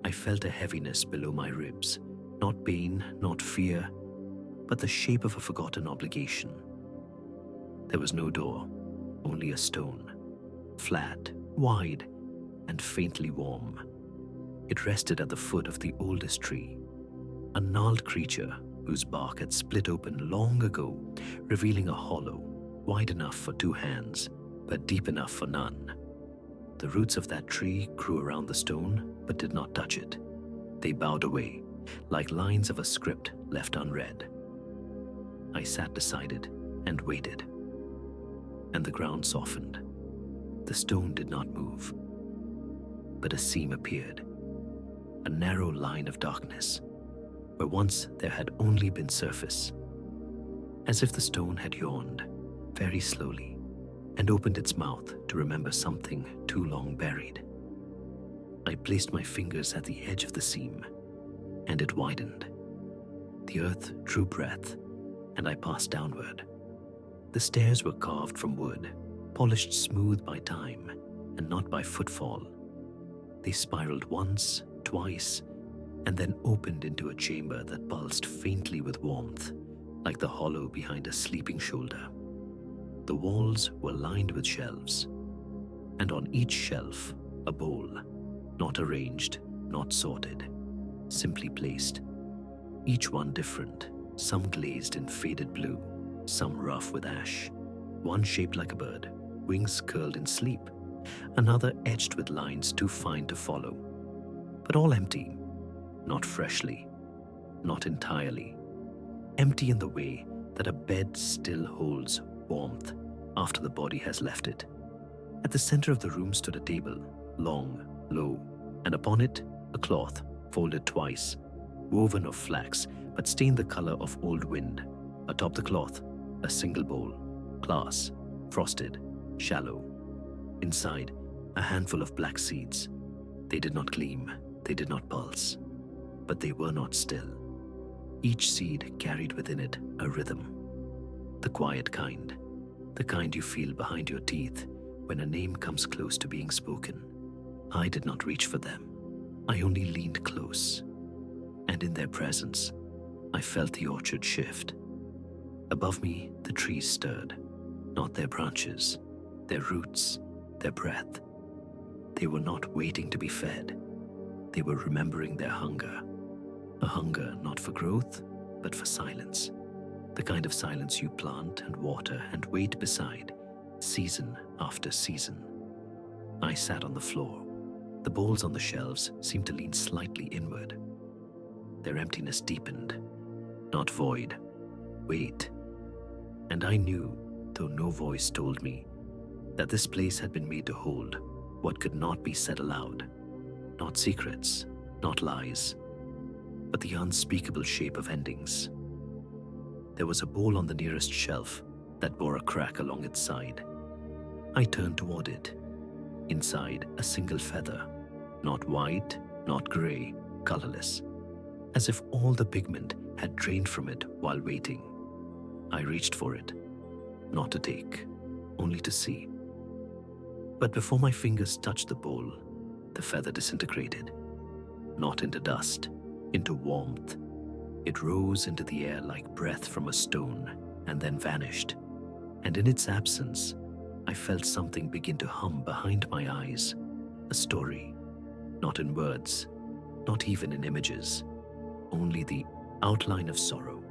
I felt a heaviness below my ribs, not pain, not fear, but the shape of a forgotten obligation. There was no door, only a stone, flat, wide, and faintly warm. It rested at the foot of the oldest tree, a gnarled creature whose bark had split open long ago, revealing a hollow wide enough for 2 hands, but deep enough for none. The roots of that tree grew around the stone, but did not touch it. They bowed away, like lines of a script left unread. I sat beside it and waited. And the ground softened. The stone did not move. But a seam appeared, a narrow line of darkness, where once there had only been surface, as if the stone had yawned, very slowly, and opened its mouth to remember something too long buried. I placed my fingers at the edge of the seam, and it widened. The earth drew breath, and I passed downward. The stairs were carved from wood, polished smooth by time, and not by footfall. They spiraled once, twice, and then opened into a chamber that pulsed faintly with warmth, like the hollow behind a sleeping shoulder. The walls were lined with shelves, and on each shelf, a bowl, not arranged, not sorted, simply placed. Each one different, some glazed in faded blue, some rough with ash, one shaped like a bird, wings curled in sleep, another etched with lines too fine to follow, but all empty, not freshly, not entirely, empty in the way that a bed still holds warmth after the body has left it. At the center of the room stood a table, long, low, and upon it a cloth, folded twice, woven of flax, but stained the color of old wind. Atop the cloth, a single bowl, glass, frosted, shallow. Inside, a handful of black seeds. They did not gleam, they did not pulse, but they were not still. Each seed carried within it a rhythm, the quiet kind, the kind you feel behind your teeth when a name comes close to being spoken. I did not reach for them. I only leaned close, and in their presence, I felt the orchard shift. Above me, the trees stirred, not their branches, their roots, their breath. They were not waiting to be fed. They were remembering their hunger. A hunger not for growth, but for silence. The kind of silence you plant and water and wait beside, season after season. I sat on the floor. The bowls on the shelves seemed to lean slightly inward. Their emptiness deepened, not void, wait. And I knew, though no voice told me, that this place had been made to hold, what could not be said aloud. Not secrets, not lies, but the unspeakable shape of endings. There was a bowl on the nearest shelf that bore a crack along its side. I turned toward it. Inside, a single feather, not white, not grey, colorless, as if all the pigment had drained from it while waiting. I reached for it, not to take, only to see. But before my fingers touched the bowl, the feather disintegrated, not into dust, into warmth. It rose into the air like breath from a stone and then vanished. And in its absence, I felt something begin to hum behind my eyes. A story, not in words, not even in images, only the outline of sorrow.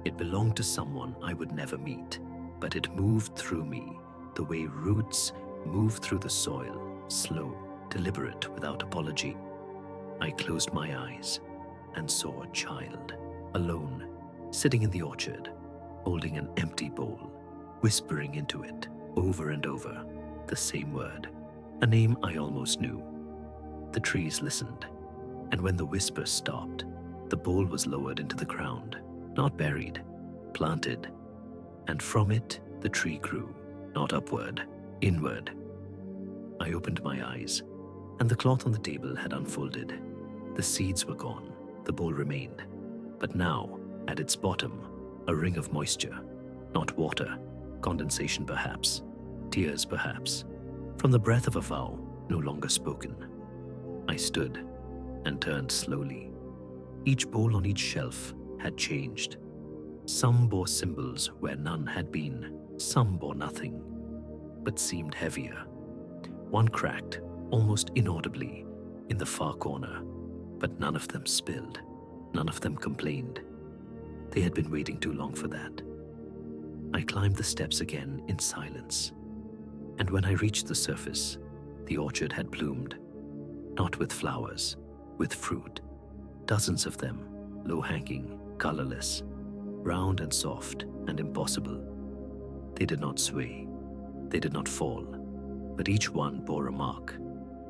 It belonged to someone I would never meet, but it moved through me the way roots move through the soil, slow, deliberate, without apology. I closed my eyes and saw a child, alone, sitting in the orchard, holding an empty bowl, whispering into it, over and over, the same word, a name I almost knew. The trees listened, and when the whisper stopped, the bowl was lowered into the ground, not buried, planted, and from it the tree grew, not upward, inward. I opened my eyes, and the cloth on the table had unfolded. The seeds were gone, the bowl remained, but now, at its bottom, a ring of moisture, not water, condensation perhaps, tears perhaps, from the breath of a vow no longer spoken. I stood and turned slowly. Each bowl on each shelf had changed. Some bore symbols where none had been, some bore nothing, but seemed heavier. One cracked, almost inaudibly, in the far corner, but none of them spilled, none of them complained. They had been waiting too long for that. I climbed the steps again in silence, and when I reached the surface, the orchard had bloomed, not with flowers, with fruit, dozens of them, low-hanging, colorless, round and soft and impossible. They did not sway, they did not fall, but each one bore a mark,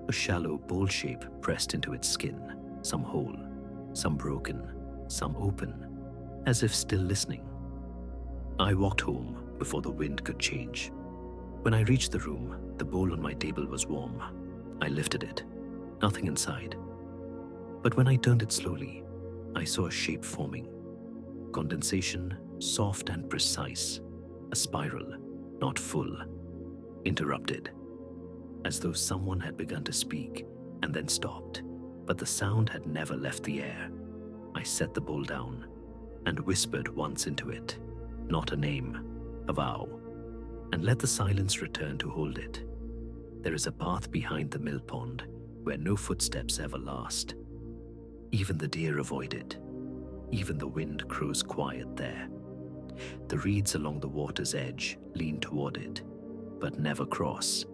a shallow bowl shape pressed into its skin, some whole, some broken, some open, as if still listening. I walked home before the wind could change. When I reached the room, the bowl on my table was warm. I lifted it, nothing inside. But when I turned it slowly, I saw a shape forming. Condensation, soft and precise, a spiral, not full, interrupted, as though someone had begun to speak and then stopped, but the sound had never left the air. I set the bowl down and whispered once into it, not a name, a vow, and let the silence return to hold it. There is a path behind the mill pond where no footsteps ever last. Even the deer avoid it. Even the wind grows quiet there. The reeds along the water's edge lean toward it, but never cross.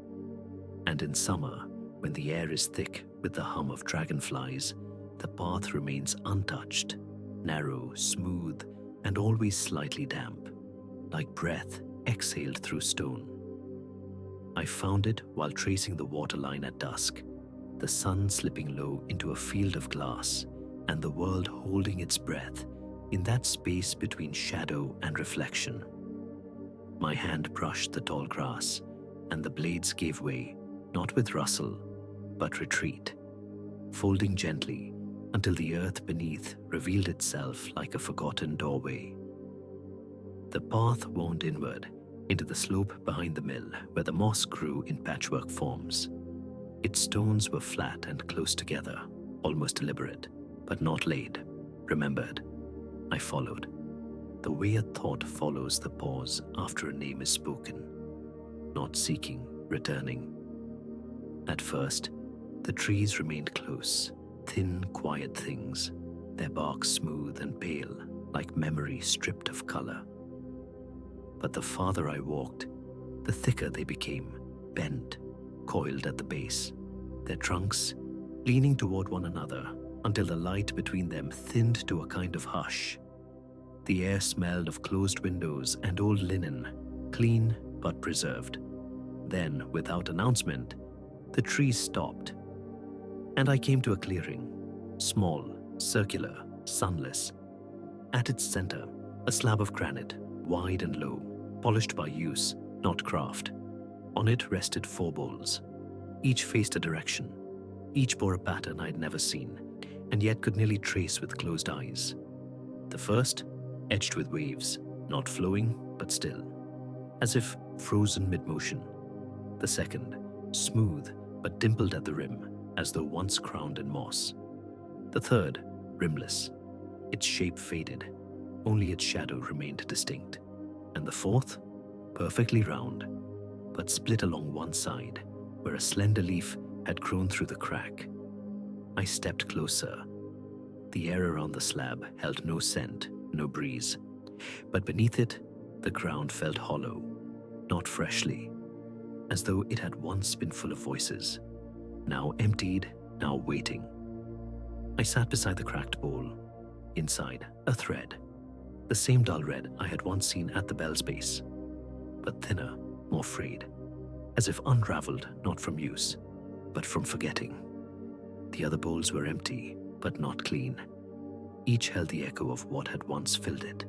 And in summer, when the air is thick with the hum of dragonflies, the path remains untouched, narrow, smooth, and always slightly damp, like breath exhaled through stone. I found it while tracing the waterline at dusk, the sun slipping low into a field of glass, and the world holding its breath in that space between shadow and reflection. My hand brushed the tall grass, and the blades gave way, not with rustle, but retreat, folding gently until the earth beneath revealed itself like a forgotten doorway. The path wound inward into the slope behind the mill where the moss grew in patchwork forms. Its stones were flat and close together, almost deliberate, but not laid, remembered. I followed, the way a thought follows the pause after a name is spoken, not seeking, returning. At first, the trees remained close, thin, quiet things, their bark smooth and pale, like memory stripped of color. But the farther I walked, the thicker they became, bent, coiled at the base, their trunks leaning toward one another until the light between them thinned to a kind of hush. The air smelled of closed windows and old linen, clean but preserved. Then, without announcement, The trees stopped, and I came to a clearing, small, circular, sunless. At its center, a slab of granite, wide and low, polished by use, not craft. On it rested 4 bowls. Each faced a direction. Each bore a pattern I had never seen, and yet could nearly trace with closed eyes. The first, etched with waves, not flowing, but still, as if frozen mid-motion. The second, smooth, but dimpled at the rim, as though once crowned in moss. The third, rimless. Its shape faded, only its shadow remained distinct. And the fourth, perfectly round, but split along one side, where a slender leaf had grown through the crack. I stepped closer. The air around the slab held no scent, no breeze, but beneath it, the ground felt hollow, not freshly, as though it had once been full of voices, now emptied, now waiting. I sat beside the cracked bowl. Inside, a thread, the same dull red I had once seen at the bell's base, but thinner, more frayed, as if unraveled not from use, but from forgetting. The other bowls were empty, but not clean. Each held the echo of what had once filled it,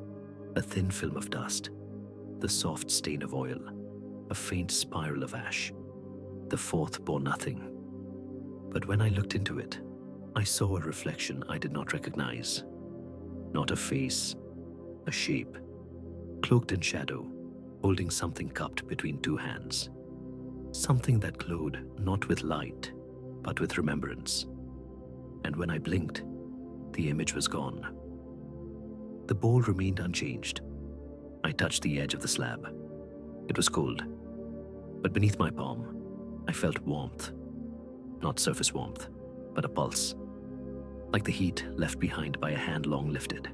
a thin film of dust, the soft stain of oil, a faint spiral of ash. The fourth bore nothing. But when I looked into it, I saw a reflection I did not recognize. Not a face, a shape, cloaked in shadow, holding something cupped between 2 hands. Something that glowed not with light, but with remembrance. And when I blinked, the image was gone. The bowl remained unchanged. I touched the edge of the slab. It was cold, but beneath my palm, I felt warmth. Not surface warmth, but a pulse, like the heat left behind by a hand long lifted.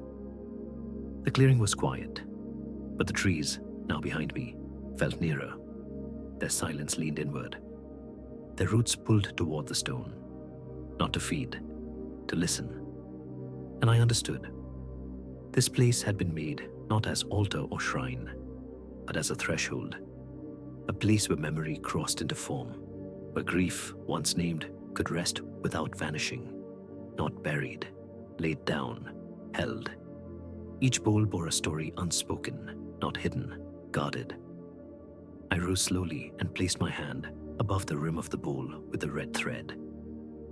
The clearing was quiet, but the trees, now behind me, felt nearer. Their silence leaned inward. Their roots pulled toward the stone, not to feed, to listen. And I understood. This place had been made not as altar or shrine, but as a threshold, a place where memory crossed into form, where grief, once named, could rest without vanishing, not buried, laid down, held. Each bowl bore a story unspoken, not hidden, guarded. I rose slowly and placed my hand above the rim of the bowl with the red thread.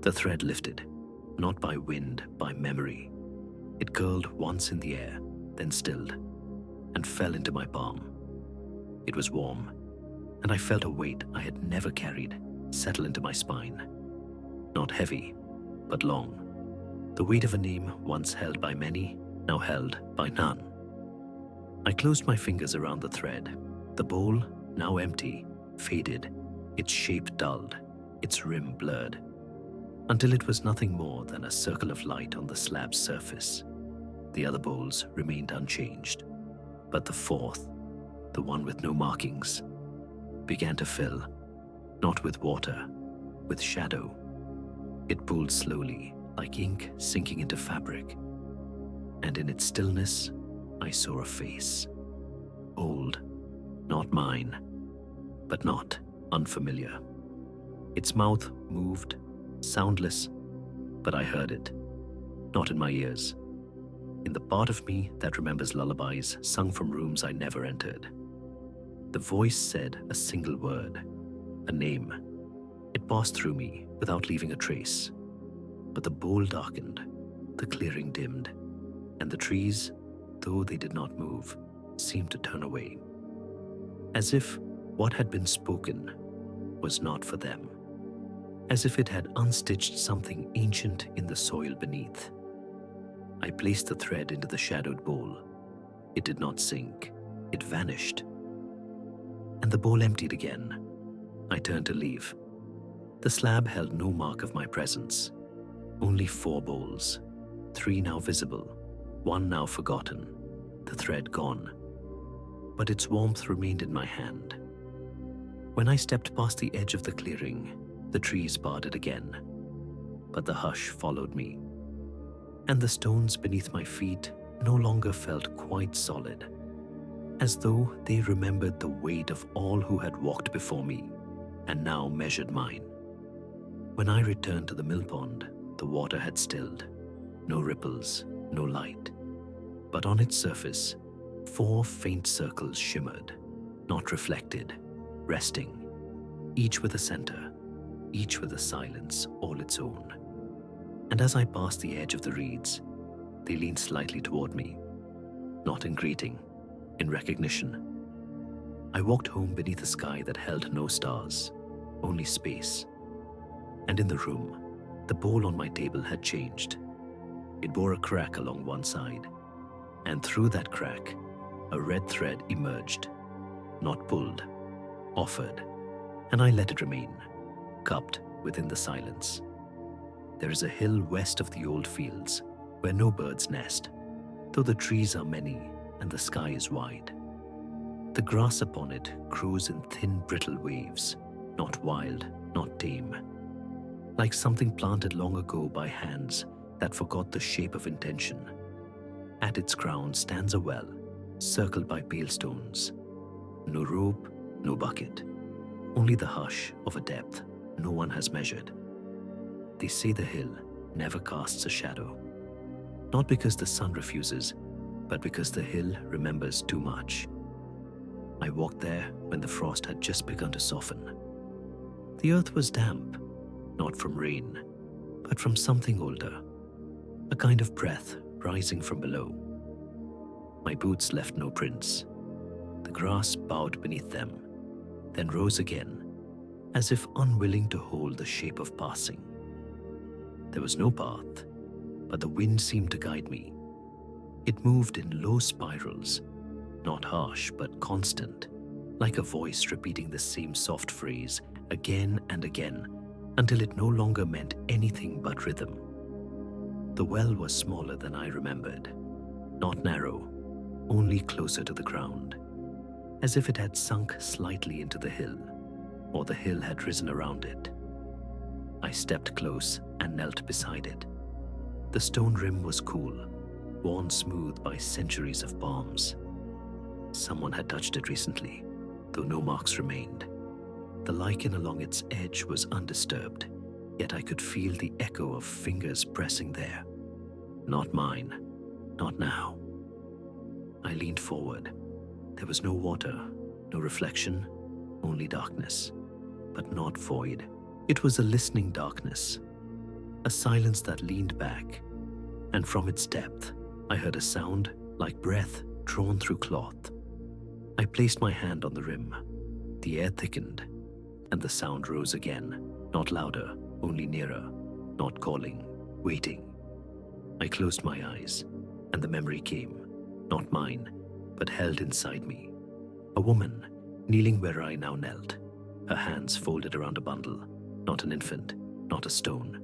The thread lifted, not by wind, by memory. It curled once in the air, then stilled, and fell into my palm. It was warm, and I felt a weight I had never carried settle into my spine. Not heavy, but long. The weight of a name once held by many, now held by none. I closed my fingers around the thread. The bowl, now empty, faded, its shape dulled, its rim blurred, until it was nothing more than a circle of light on the slab's surface. The other bowls remained unchanged, but the fourth, the one with no markings, began to fill, not with water, with shadow. It pooled slowly, like ink sinking into fabric, and in its stillness, I saw a face. Old, not mine, but not unfamiliar. Its mouth moved, soundless, but I heard it, not in my ears, in the part of me that remembers lullabies sung from rooms I never entered. The voice said a single word, a name. It passed through me without leaving a trace. But the bowl darkened, the clearing dimmed, and the trees, though they did not move, seemed to turn away, as if what had been spoken was not for them, as if it had unstitched something ancient in the soil beneath. I placed the thread into the shadowed bowl. It did not sink, it vanished. And the bowl emptied again. I turned to leave. The slab held no mark of my presence. Only 4 bowls, 3 now visible, 1 now forgotten, the thread gone. But its warmth remained in my hand. When I stepped past the edge of the clearing, the trees parted again, but the hush followed me, and the stones beneath my feet no longer felt quite solid, as though they remembered the weight of all who had walked before me and now measured mine. When I returned to the mill pond, the water had stilled. No ripples, no light. But on its surface, 4 faint circles shimmered, not reflected, resting, each with a center, each with a silence all its own. And as I passed the edge of the reeds, they leaned slightly toward me, not in greeting, in recognition. I walked home beneath a sky that held no stars, only space. And in the room, the bowl on my table had changed. It bore a crack along one side, and through that crack, a red thread emerged, not pulled, offered, and I let it remain, cupped within the silence. There is a hill west of the old fields where no birds nest, though the trees are many and the sky is wide. The grass upon it grows in thin, brittle waves, not wild, not tame, like something planted long ago by hands that forgot the shape of intention. At its crown stands a well, circled by pale stones. No rope, no bucket, only the hush of a depth no one has measured. They say the hill never casts a shadow, not because the sun refuses, but because the hill remembers too much. I walked there when the frost had just begun to soften. The earth was damp, not from rain, but from something older, a kind of breath rising from below. My boots left no prints. The grass bowed beneath them, then rose again, as if unwilling to hold the shape of passing. There was no path, but the wind seemed to guide me. It moved in low spirals, not harsh but constant, like a voice repeating the same soft phrase again and again until it no longer meant anything but rhythm. The well was smaller than I remembered, not narrow, only closer to the ground, as if it had sunk slightly into the hill, or the hill had risen around it. I stepped close and knelt beside it. The stone rim was cool, worn smooth by centuries of palms. Someone had touched it recently, though no marks remained. The lichen along its edge was undisturbed, yet I could feel the echo of fingers pressing there. Not mine, not now. I leaned forward. There was no water, no reflection, only darkness, but not void. It was a listening darkness, a silence that leaned back, and from its depth, I heard a sound like breath drawn through cloth. I placed my hand on the rim. The air thickened, and the sound rose again, not louder, only nearer, not calling, waiting. I closed my eyes, and the memory came, not mine, but held inside me. A woman, kneeling where I now knelt, her hands folded around a bundle, not an infant, not a stone.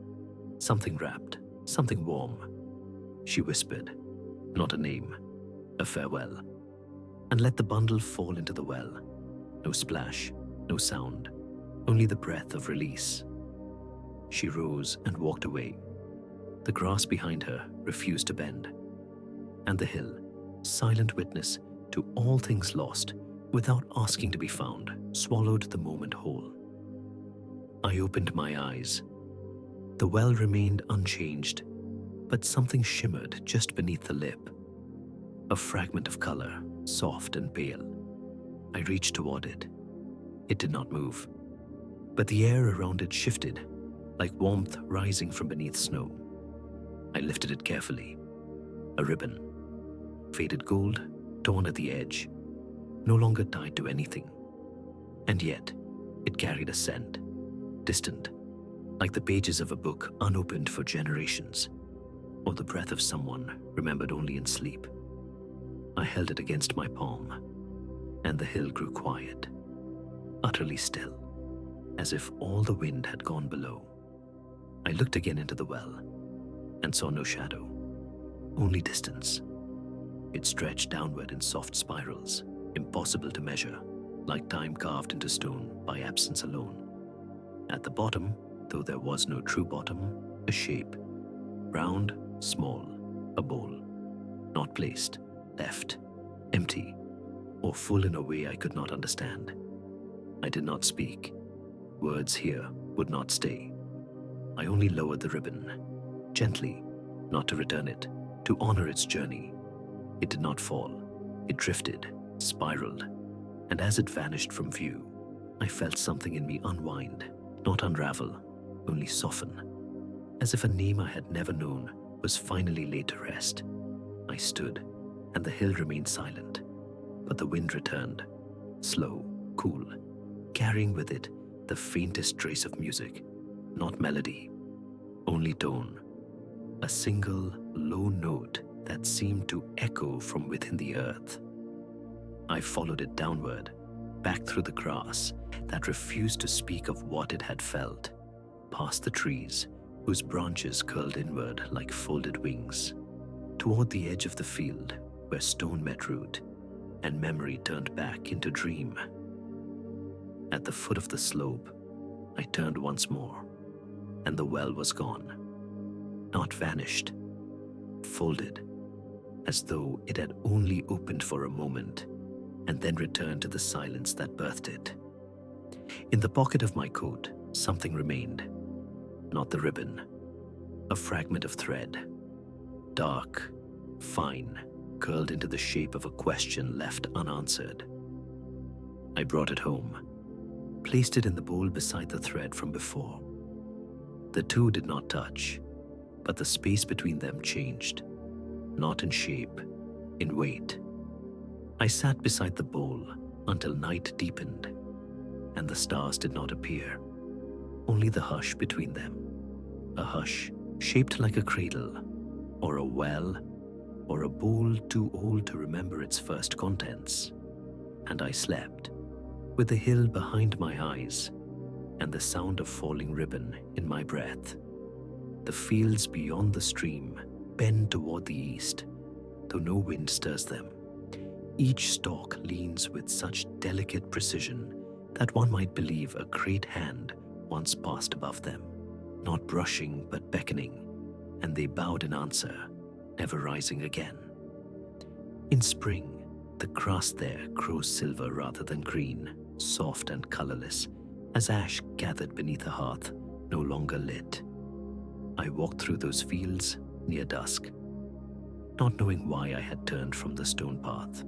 Something wrapped, something warm. She whispered, not a name, a farewell, and let the bundle fall into the well. No splash, no sound, only the breath of release. She rose and walked away. The grass behind her refused to bend, and the hill, silent witness to all things lost without asking to be found, swallowed the moment whole. I opened my eyes. The well remained unchanged, but something shimmered just beneath the lip. A fragment of color, soft and pale. I reached toward it. It did not move, but the air around it shifted, like warmth rising from beneath snow. I lifted it carefully. A ribbon, faded gold, torn at the edge, no longer tied to anything. And yet, it carried a scent, distant, like the pages of a book unopened for generations, or the breath of someone remembered only in sleep. I held it against my palm, and the hill grew quiet, utterly still, as if all the wind had gone below. I looked again into the well, and saw no shadow, only distance. It stretched downward in soft spirals, impossible to measure, like time carved into stone by absence alone. At the bottom, though there was no true bottom, a shape, round, small, a bowl, not placed, left, empty, or full in a way I could not understand. I did not speak. Words here would not stay. I only lowered the ribbon, gently, not to return it, to honor its journey. It did not fall. It drifted, spiraled, and as it vanished from view, I felt something in me unwind, not unravel, only soften, as if a name I had never known was finally laid to rest. I stood, and the hill remained silent, but the wind returned, slow, cool, carrying with it the faintest trace of music, not melody, only tone, a single low note that seemed to echo from within the earth. I followed it downward, back through the grass that refused to speak of what it had felt, past the trees whose branches curled inward like folded wings, toward the edge of the field where stone met root and memory turned back into dream. At the foot of the slope, I turned once more, and the well was gone. Not vanished, folded, as though it had only opened for a moment and then returned to the silence that birthed it. In the pocket of my coat, something remained. Not the ribbon, a fragment of thread, dark, fine, curled into the shape of a question left unanswered. I brought it home, placed it in the bowl beside the thread from before. The two did not touch, but the space between them changed, not in shape, in weight. I sat beside the bowl until night deepened, and the stars did not appear, only the hush between them, a hush shaped like a cradle, or a well, or a bowl too old to remember its first contents. And I slept, with the hill behind my eyes, and the sound of falling ribbon in my breath. The fields beyond the stream bend toward the east, though no wind stirs them. Each stalk leans with such delicate precision that one might believe a great hand once passed above them, not brushing but beckoning, and they bowed in answer, never rising again. In spring, the grass there grows silver rather than green, soft and colorless, as ash gathered beneath a hearth no longer lit. I walked through those fields near dusk, not knowing why I had turned from the stone path,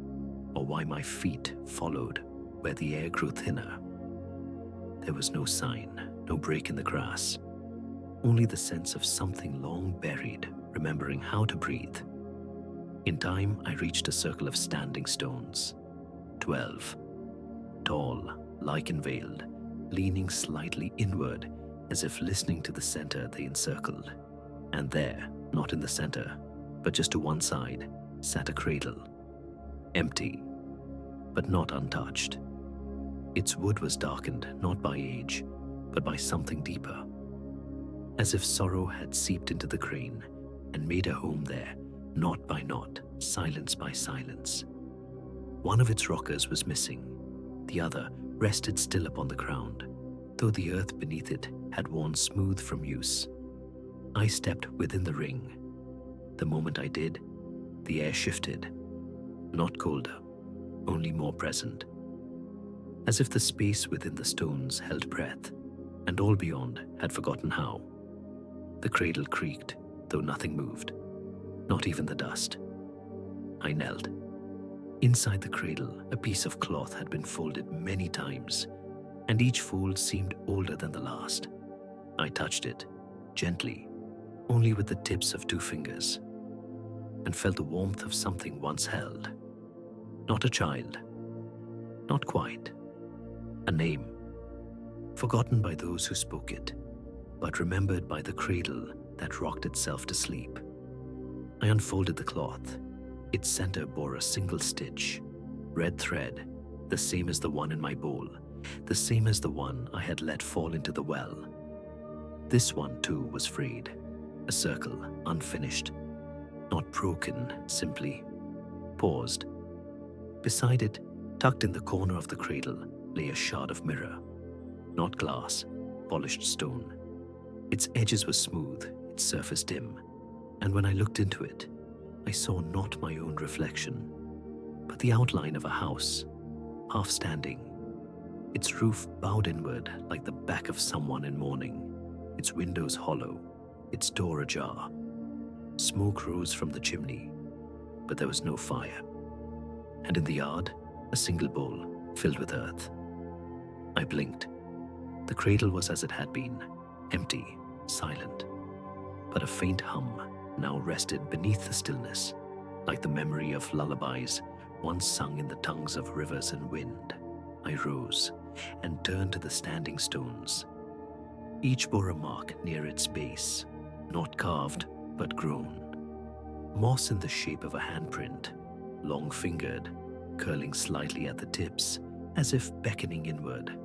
or why my feet followed where the air grew thinner. There was no sign, no break in the grass, only the sense of something long buried, remembering how to breathe. In time, I reached a circle of standing stones, 12, tall, lichen-veiled, leaning slightly inward as if listening to the center they encircled. And there, not in the center, but just to one side, sat a cradle, empty, but not untouched. Its wood was darkened not by age, but by something deeper, as if sorrow had seeped into the grain and made a home there, knot by knot, silence by silence. One of its rockers was missing, the other rested still upon the ground, though the earth beneath it had worn smooth from use. I stepped within the ring. The moment I did, the air shifted, not colder, only more present, as if the space within the stones held breath, and all beyond had forgotten how. The cradle creaked, though nothing moved, not even the dust. I knelt. Inside the cradle, a piece of cloth had been folded many times, and each fold seemed older than the last. I touched it, gently, only with the tips of 2 fingers, and felt the warmth of something once held. Not a child, not quite. A name, forgotten by those who spoke it, but remembered by the cradle that rocked itself to sleep. I unfolded the cloth. Its center bore a single stitch, red thread, the same as the one in my bowl, the same as the one I had let fall into the well. This one too was frayed, a circle, unfinished, not broken, simply paused. Beside it, tucked in the corner of the cradle, lay a shard of mirror, not glass, polished stone. Its edges were smooth, its surface dim, and when I looked into it, I saw not my own reflection, but the outline of a house, half standing, its roof bowed inward like the back of someone in mourning. its windows hollow, its door ajar. Smoke rose from the chimney, but there was no fire. And in the yard, a single bowl filled with earth. I blinked. The cradle was as it had been, empty, silent. But a faint hum now rested beneath the stillness, like the memory of lullabies once sung in the tongues of rivers and wind. I rose and turned to the standing stones. Each bore a mark near its base, not carved, but grown. Moss in the shape of a handprint, long-fingered, curling slightly at the tips, as if beckoning inward.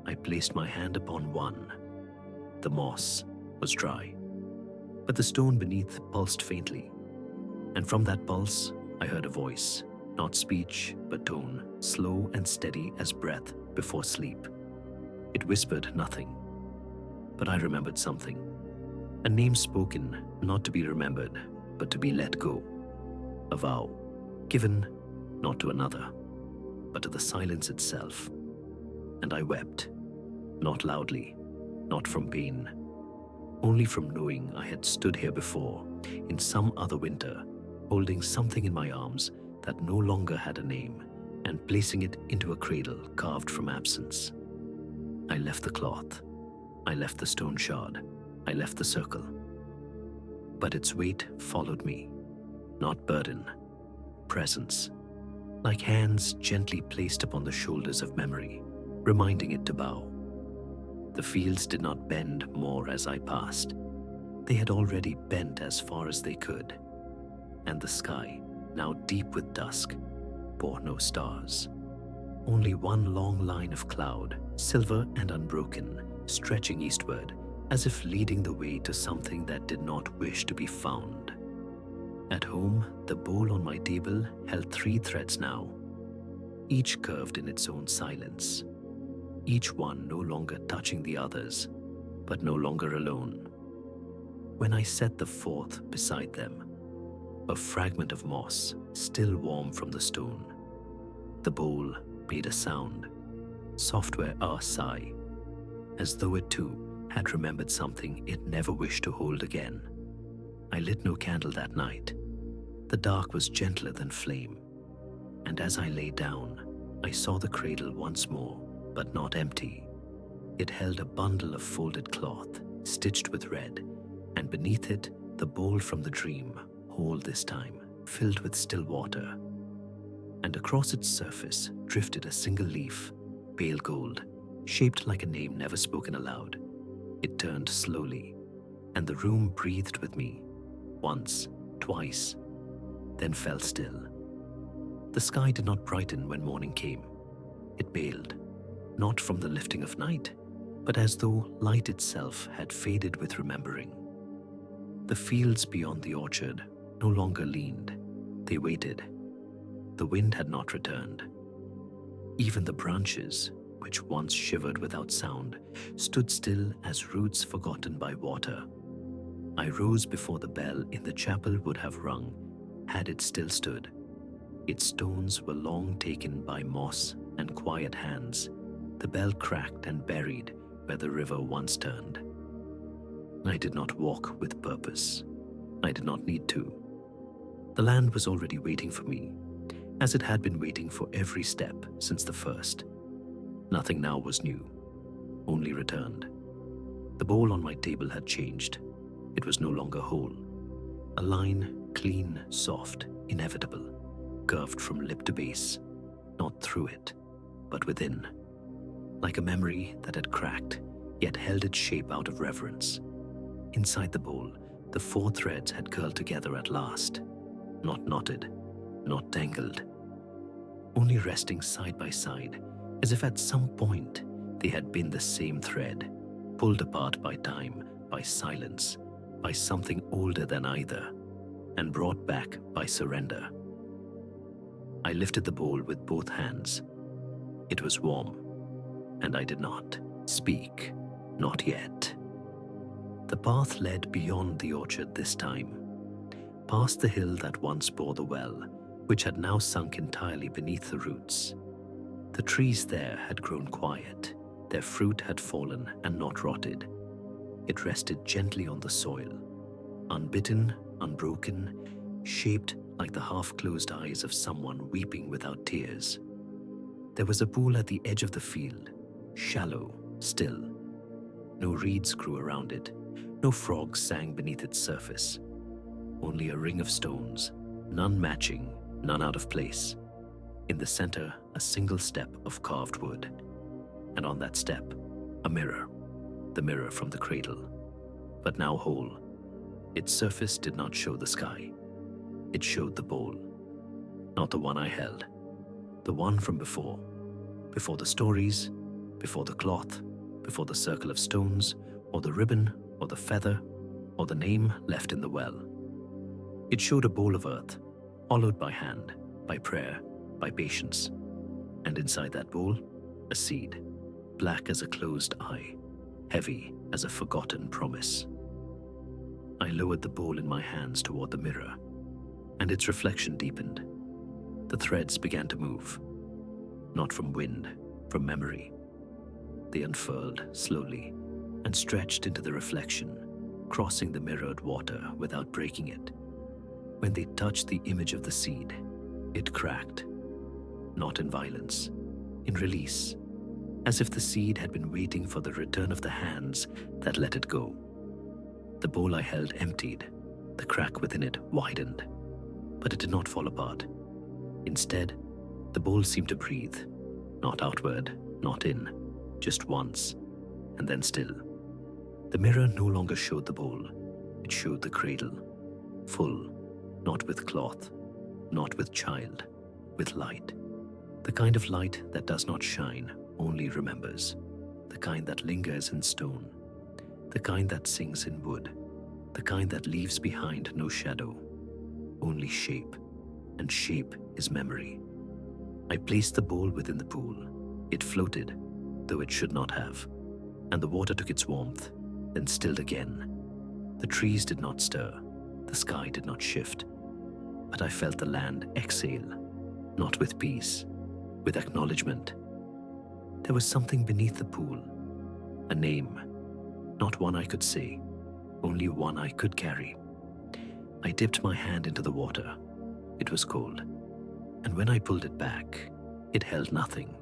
I placed my hand upon one. The moss was dry, but the stone beneath pulsed faintly. And from that pulse, I heard a voice, not speech, but tone, slow and steady as breath before sleep. It whispered nothing, but I remembered something. A name spoken, not to be remembered, but to be let go. A vow, given not to another, but to the silence itself. And I wept, not loudly, not from pain, only from knowing I had stood here before, in some other winter, holding something in my arms that no longer had a name, and placing it into a cradle carved from absence. I left the cloth, I left the stone shard, I left the circle. But its weight followed me, not burden, presence, like hands gently placed upon the shoulders of memory, reminding it to bow. The fields did not bend more as I passed. They had already bent as far as they could. And the sky, now deep with dusk, bore no stars. Only one long line of cloud, silver and unbroken, stretching eastward, as if leading the way to something that did not wish to be found. At home, the bowl on my table held 3 threads now, each curved in its own silence, each one no longer touching the others, but no longer alone. When I set the 4th beside them, a fragment of moss, still warm from the stone, the bowl made a sound, software a sigh, as though it too had remembered something it never wished to hold again. I lit no candle that night. The dark was gentler than flame, and as I lay down, I saw the cradle once more, but not empty. It held a bundle of folded cloth, stitched with red, and beneath it, the bowl from the dream, whole this time, filled with still water. And across its surface drifted a single leaf, pale gold, shaped like a name never spoken aloud. It turned slowly, and the room breathed with me, once, twice, then fell still. The sky did not brighten when morning came. It paled, not from the lifting of night, but as though light itself had faded with remembering. The fields beyond the orchard no longer leaned. They waited. The wind had not returned. Even the branches, which once shivered without sound, stood still as roots forgotten by water. I rose before the bell in the chapel would have rung, had it still stood. Its stones were long taken by moss and quiet hands. The bell cracked and buried where the river once turned. I did not walk with purpose. I did not need to. The land was already waiting for me, as it had been waiting for every step since the first. Nothing now was new, only returned. The bowl on my table had changed. It was no longer whole. A line, clean, soft, inevitable, curved from lip to base, not through it, but within. Like a memory that had cracked, yet held its shape out of reverence. Inside the bowl, the 4 threads had curled together at last, not knotted, not tangled, only resting side by side, as if at some point they had been the same thread, pulled apart by time, by silence, by something older than either, and brought back by surrender. I lifted the bowl with both hands. It was warm, and I did not speak, not yet. The path led beyond the orchard this time, past the hill that once bore the well, which had now sunk entirely beneath the roots. The trees there had grown quiet, their fruit had fallen and not rotted. It rested gently on the soil, unbitten, unbroken, shaped like the half-closed eyes of someone weeping without tears. There was a pool at the edge of the field, shallow, still. No reeds grew around it, no frogs sang beneath its surface. Only a ring of stones, none matching, none out of place. In the center, a single step of carved wood. And on that step, a mirror, the mirror from the cradle, but now whole. Its surface did not show the sky. It showed the bowl. Not the one I held, the one from before. Before the stories, before the cloth, before the circle of stones, or the ribbon, or the feather, or the name left in the well. It showed a bowl of earth, hollowed by hand, by prayer, by patience. And inside that bowl, a seed, black as a closed eye, heavy as a forgotten promise. I lowered the bowl in my hands toward the mirror, and its reflection deepened. The threads began to move, not from wind, from memory. They unfurled slowly and stretched into the reflection, crossing the mirrored water without breaking it. When they touched the image of the seed, it cracked, not in violence, in release, as if the seed had been waiting for the return of the hands that let it go. The bowl I held emptied, the crack within it widened, but it did not fall apart. Instead, the bowl seemed to breathe, not outward, not in, just once, and then still. The mirror no longer showed the bowl, it showed the cradle, full, not with cloth, not with child, with light. The kind of light that does not shine, only remembers. The kind that lingers in stone. The kind that sings in wood. The kind that leaves behind no shadow, only shape, and shape is memory. I placed the bowl within the pool. It floated, though it should not have, and the water took its warmth, then stilled again. The trees did not stir, the sky did not shift, but I felt the land exhale, not with peace, with acknowledgement. There was something beneath the pool, a name, not one I could say, only one I could carry. I dipped my hand into the water. It was cold, and when I pulled it back, it held nothing,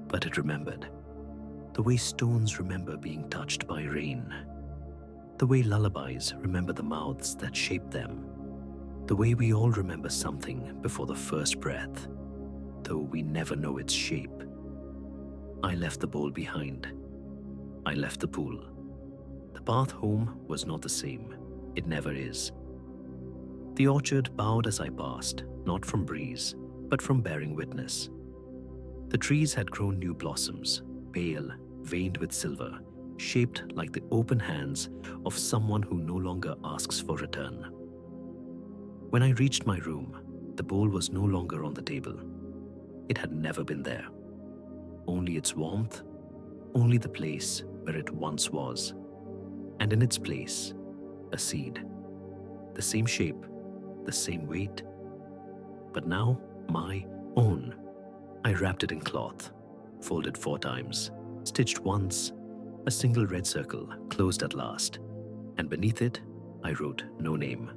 but it remembered. The way stones remember being touched by rain. The way lullabies remember the mouths that shaped them. The way we all remember something before the first breath, though we never know its shape. I left the bowl behind. I left the pool. The path home was not the same. It never is. The orchard bowed as I passed, not from breeze, but from bearing witness. The trees had grown new blossoms, pale, veined with silver, shaped like the open hands of someone who no longer asks for return. When I reached my room, the bowl was no longer on the table. It had never been there. Only its warmth, only the place where it once was. And in its place, a seed. The same shape, the same weight, but now my own. I wrapped it in cloth, folded 4 times, stitched once, a single red circle closed at last, and beneath it I wrote no name,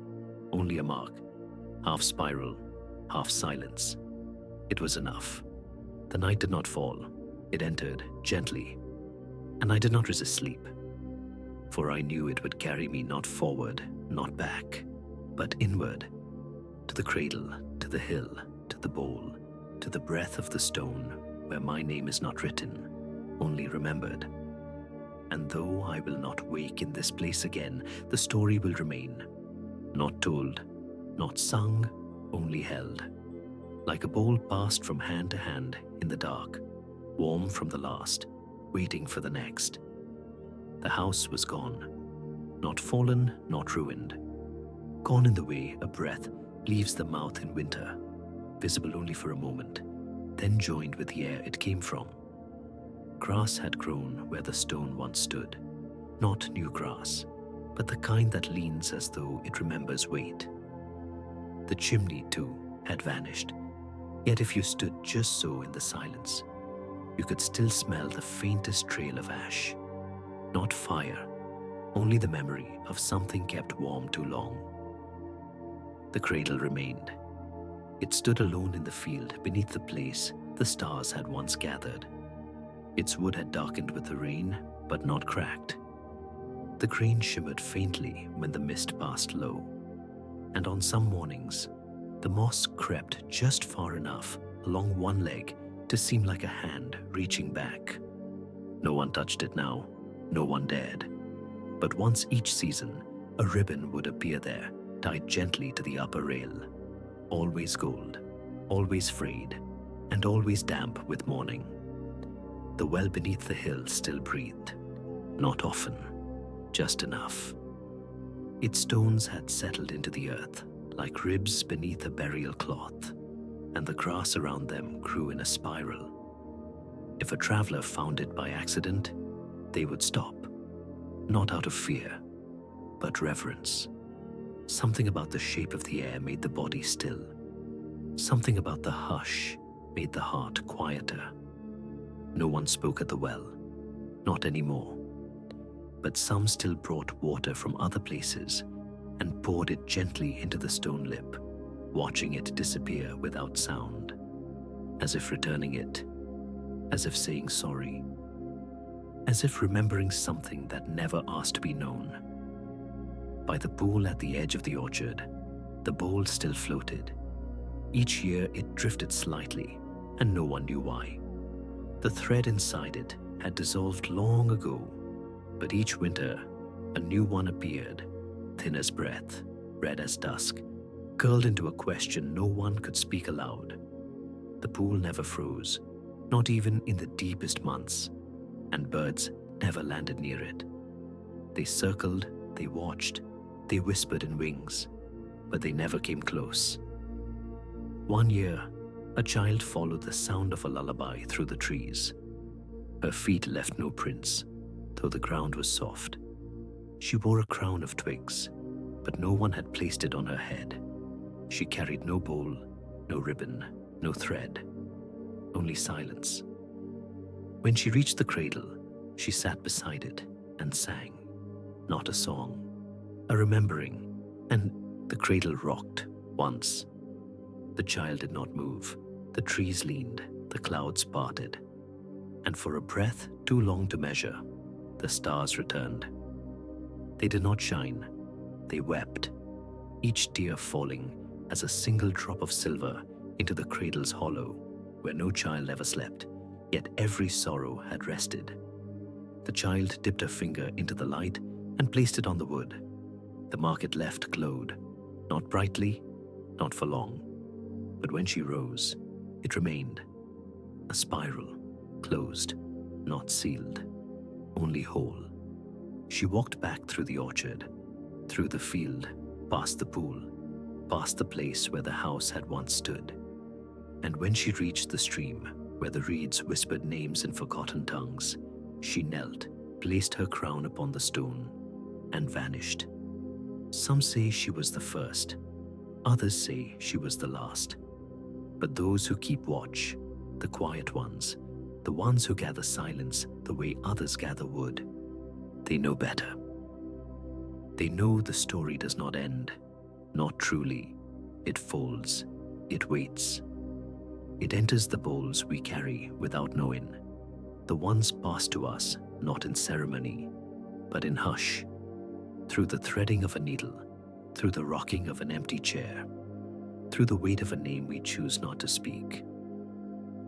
only a mark, half spiral, half silence. It was enough. The night did not fall, it entered gently, and I did not resist sleep, for I knew it would carry me not forward, not back, but inward, to the cradle, to the hill, to the bowl, to the breath of the stone where my name is not written, only remembered. And though I will not wake in this place again, the story will remain, not told, not sung, only held, like a bowl passed from hand to hand in the dark, warm from the last, waiting for the next. The house was gone, not fallen, not ruined, gone in the way a breath leaves the mouth in winter, visible only for a moment, then joined with the air it came from. Grass had grown where the stone once stood, not new grass, but the kind that leans as though it remembers weight. The chimney, too, had vanished, yet if you stood just so in the silence, you could still smell the faintest trail of ash. Not fire, only the memory of something kept warm too long. The cradle remained. It stood alone in the field beneath the place the stars had once gathered. Its wood had darkened with the rain, but not cracked. The grain shimmered faintly when the mist passed low, and on some mornings, the moss crept just far enough along one leg to seem like a hand reaching back. No one touched it now, no one dared. But once each season, a ribbon would appear there, tied gently to the upper rail. Always gold, always frayed, and always damp with mourning. The well beneath the hill still breathed. Not often, just enough. Its stones had settled into the earth like ribs beneath a burial cloth, and the grass around them grew in a spiral. If a traveler found it by accident, they would stop, not out of fear, but reverence. Something about the shape of the air made the body still. Something about the hush made the heart quieter. No one spoke at the well, not anymore. But some still brought water from other places and poured it gently into the stone lip, watching it disappear without sound, as if returning it, as if saying sorry, as if remembering something that never asked to be known. By the pool at the edge of the orchard, the bowl still floated. Each year it drifted slightly, and no one knew why. The thread inside it had dissolved long ago, but each winter a new one appeared, thin as breath, red as dusk, curled into a question no one could speak aloud. The pool never froze, not even in the deepest months, and birds never landed near it. They circled, they watched, they whispered in wings, but they never came close. One year, a child followed the sound of a lullaby through the trees. Her feet left no prints, though the ground was soft. She wore a crown of twigs, but no one had placed it on her head. She carried no bowl, no ribbon, no thread, only silence. When she reached the cradle, she sat beside it and sang, not a song, a remembering, and the cradle rocked once. The child did not move. The trees leaned, the clouds parted, and for a breath too long to measure, the stars returned. They did not shine, they wept, each tear falling as a single drop of silver into the cradle's hollow, where no child ever slept, yet every sorrow had rested. The child dipped her finger into the light and placed it on the wood. The mark it left glowed, not brightly, not for long, but when she rose, it remained, a spiral, closed, not sealed, only whole. She walked back through the orchard, through the field, past the pool, past the place where the house had once stood. And when she reached the stream, where the reeds whispered names in forgotten tongues, she knelt, placed her crown upon the stone, and vanished. Some say she was the first, others say she was the last. But those who keep watch, the quiet ones, the ones who gather silence the way others gather wood, they know better. They know the story does not end, not truly. It folds, it waits. It enters the bowls we carry without knowing, the ones passed to us not in ceremony, but in hush, through the threading of a needle, through the rocking of an empty chair, through the weight of a name we choose not to speak.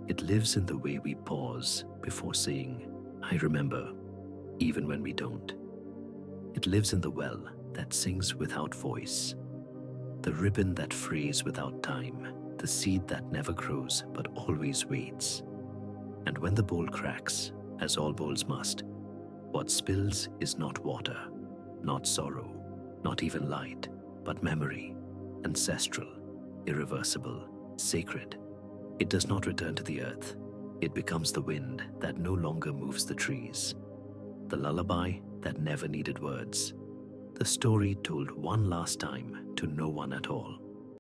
It lives in the way we pause before saying, I remember, even when we don't. It lives in the well that sings without voice, the ribbon that frays without time, the seed that never grows but always waits. And when the bowl cracks, as all bowls must, what spills is not water, not sorrow, not even light, but memory, ancestral, irreversible, sacred. It does not return to the earth. It becomes the wind that no longer moves the trees, the lullaby that never needed words, the story told one last time to no one at all.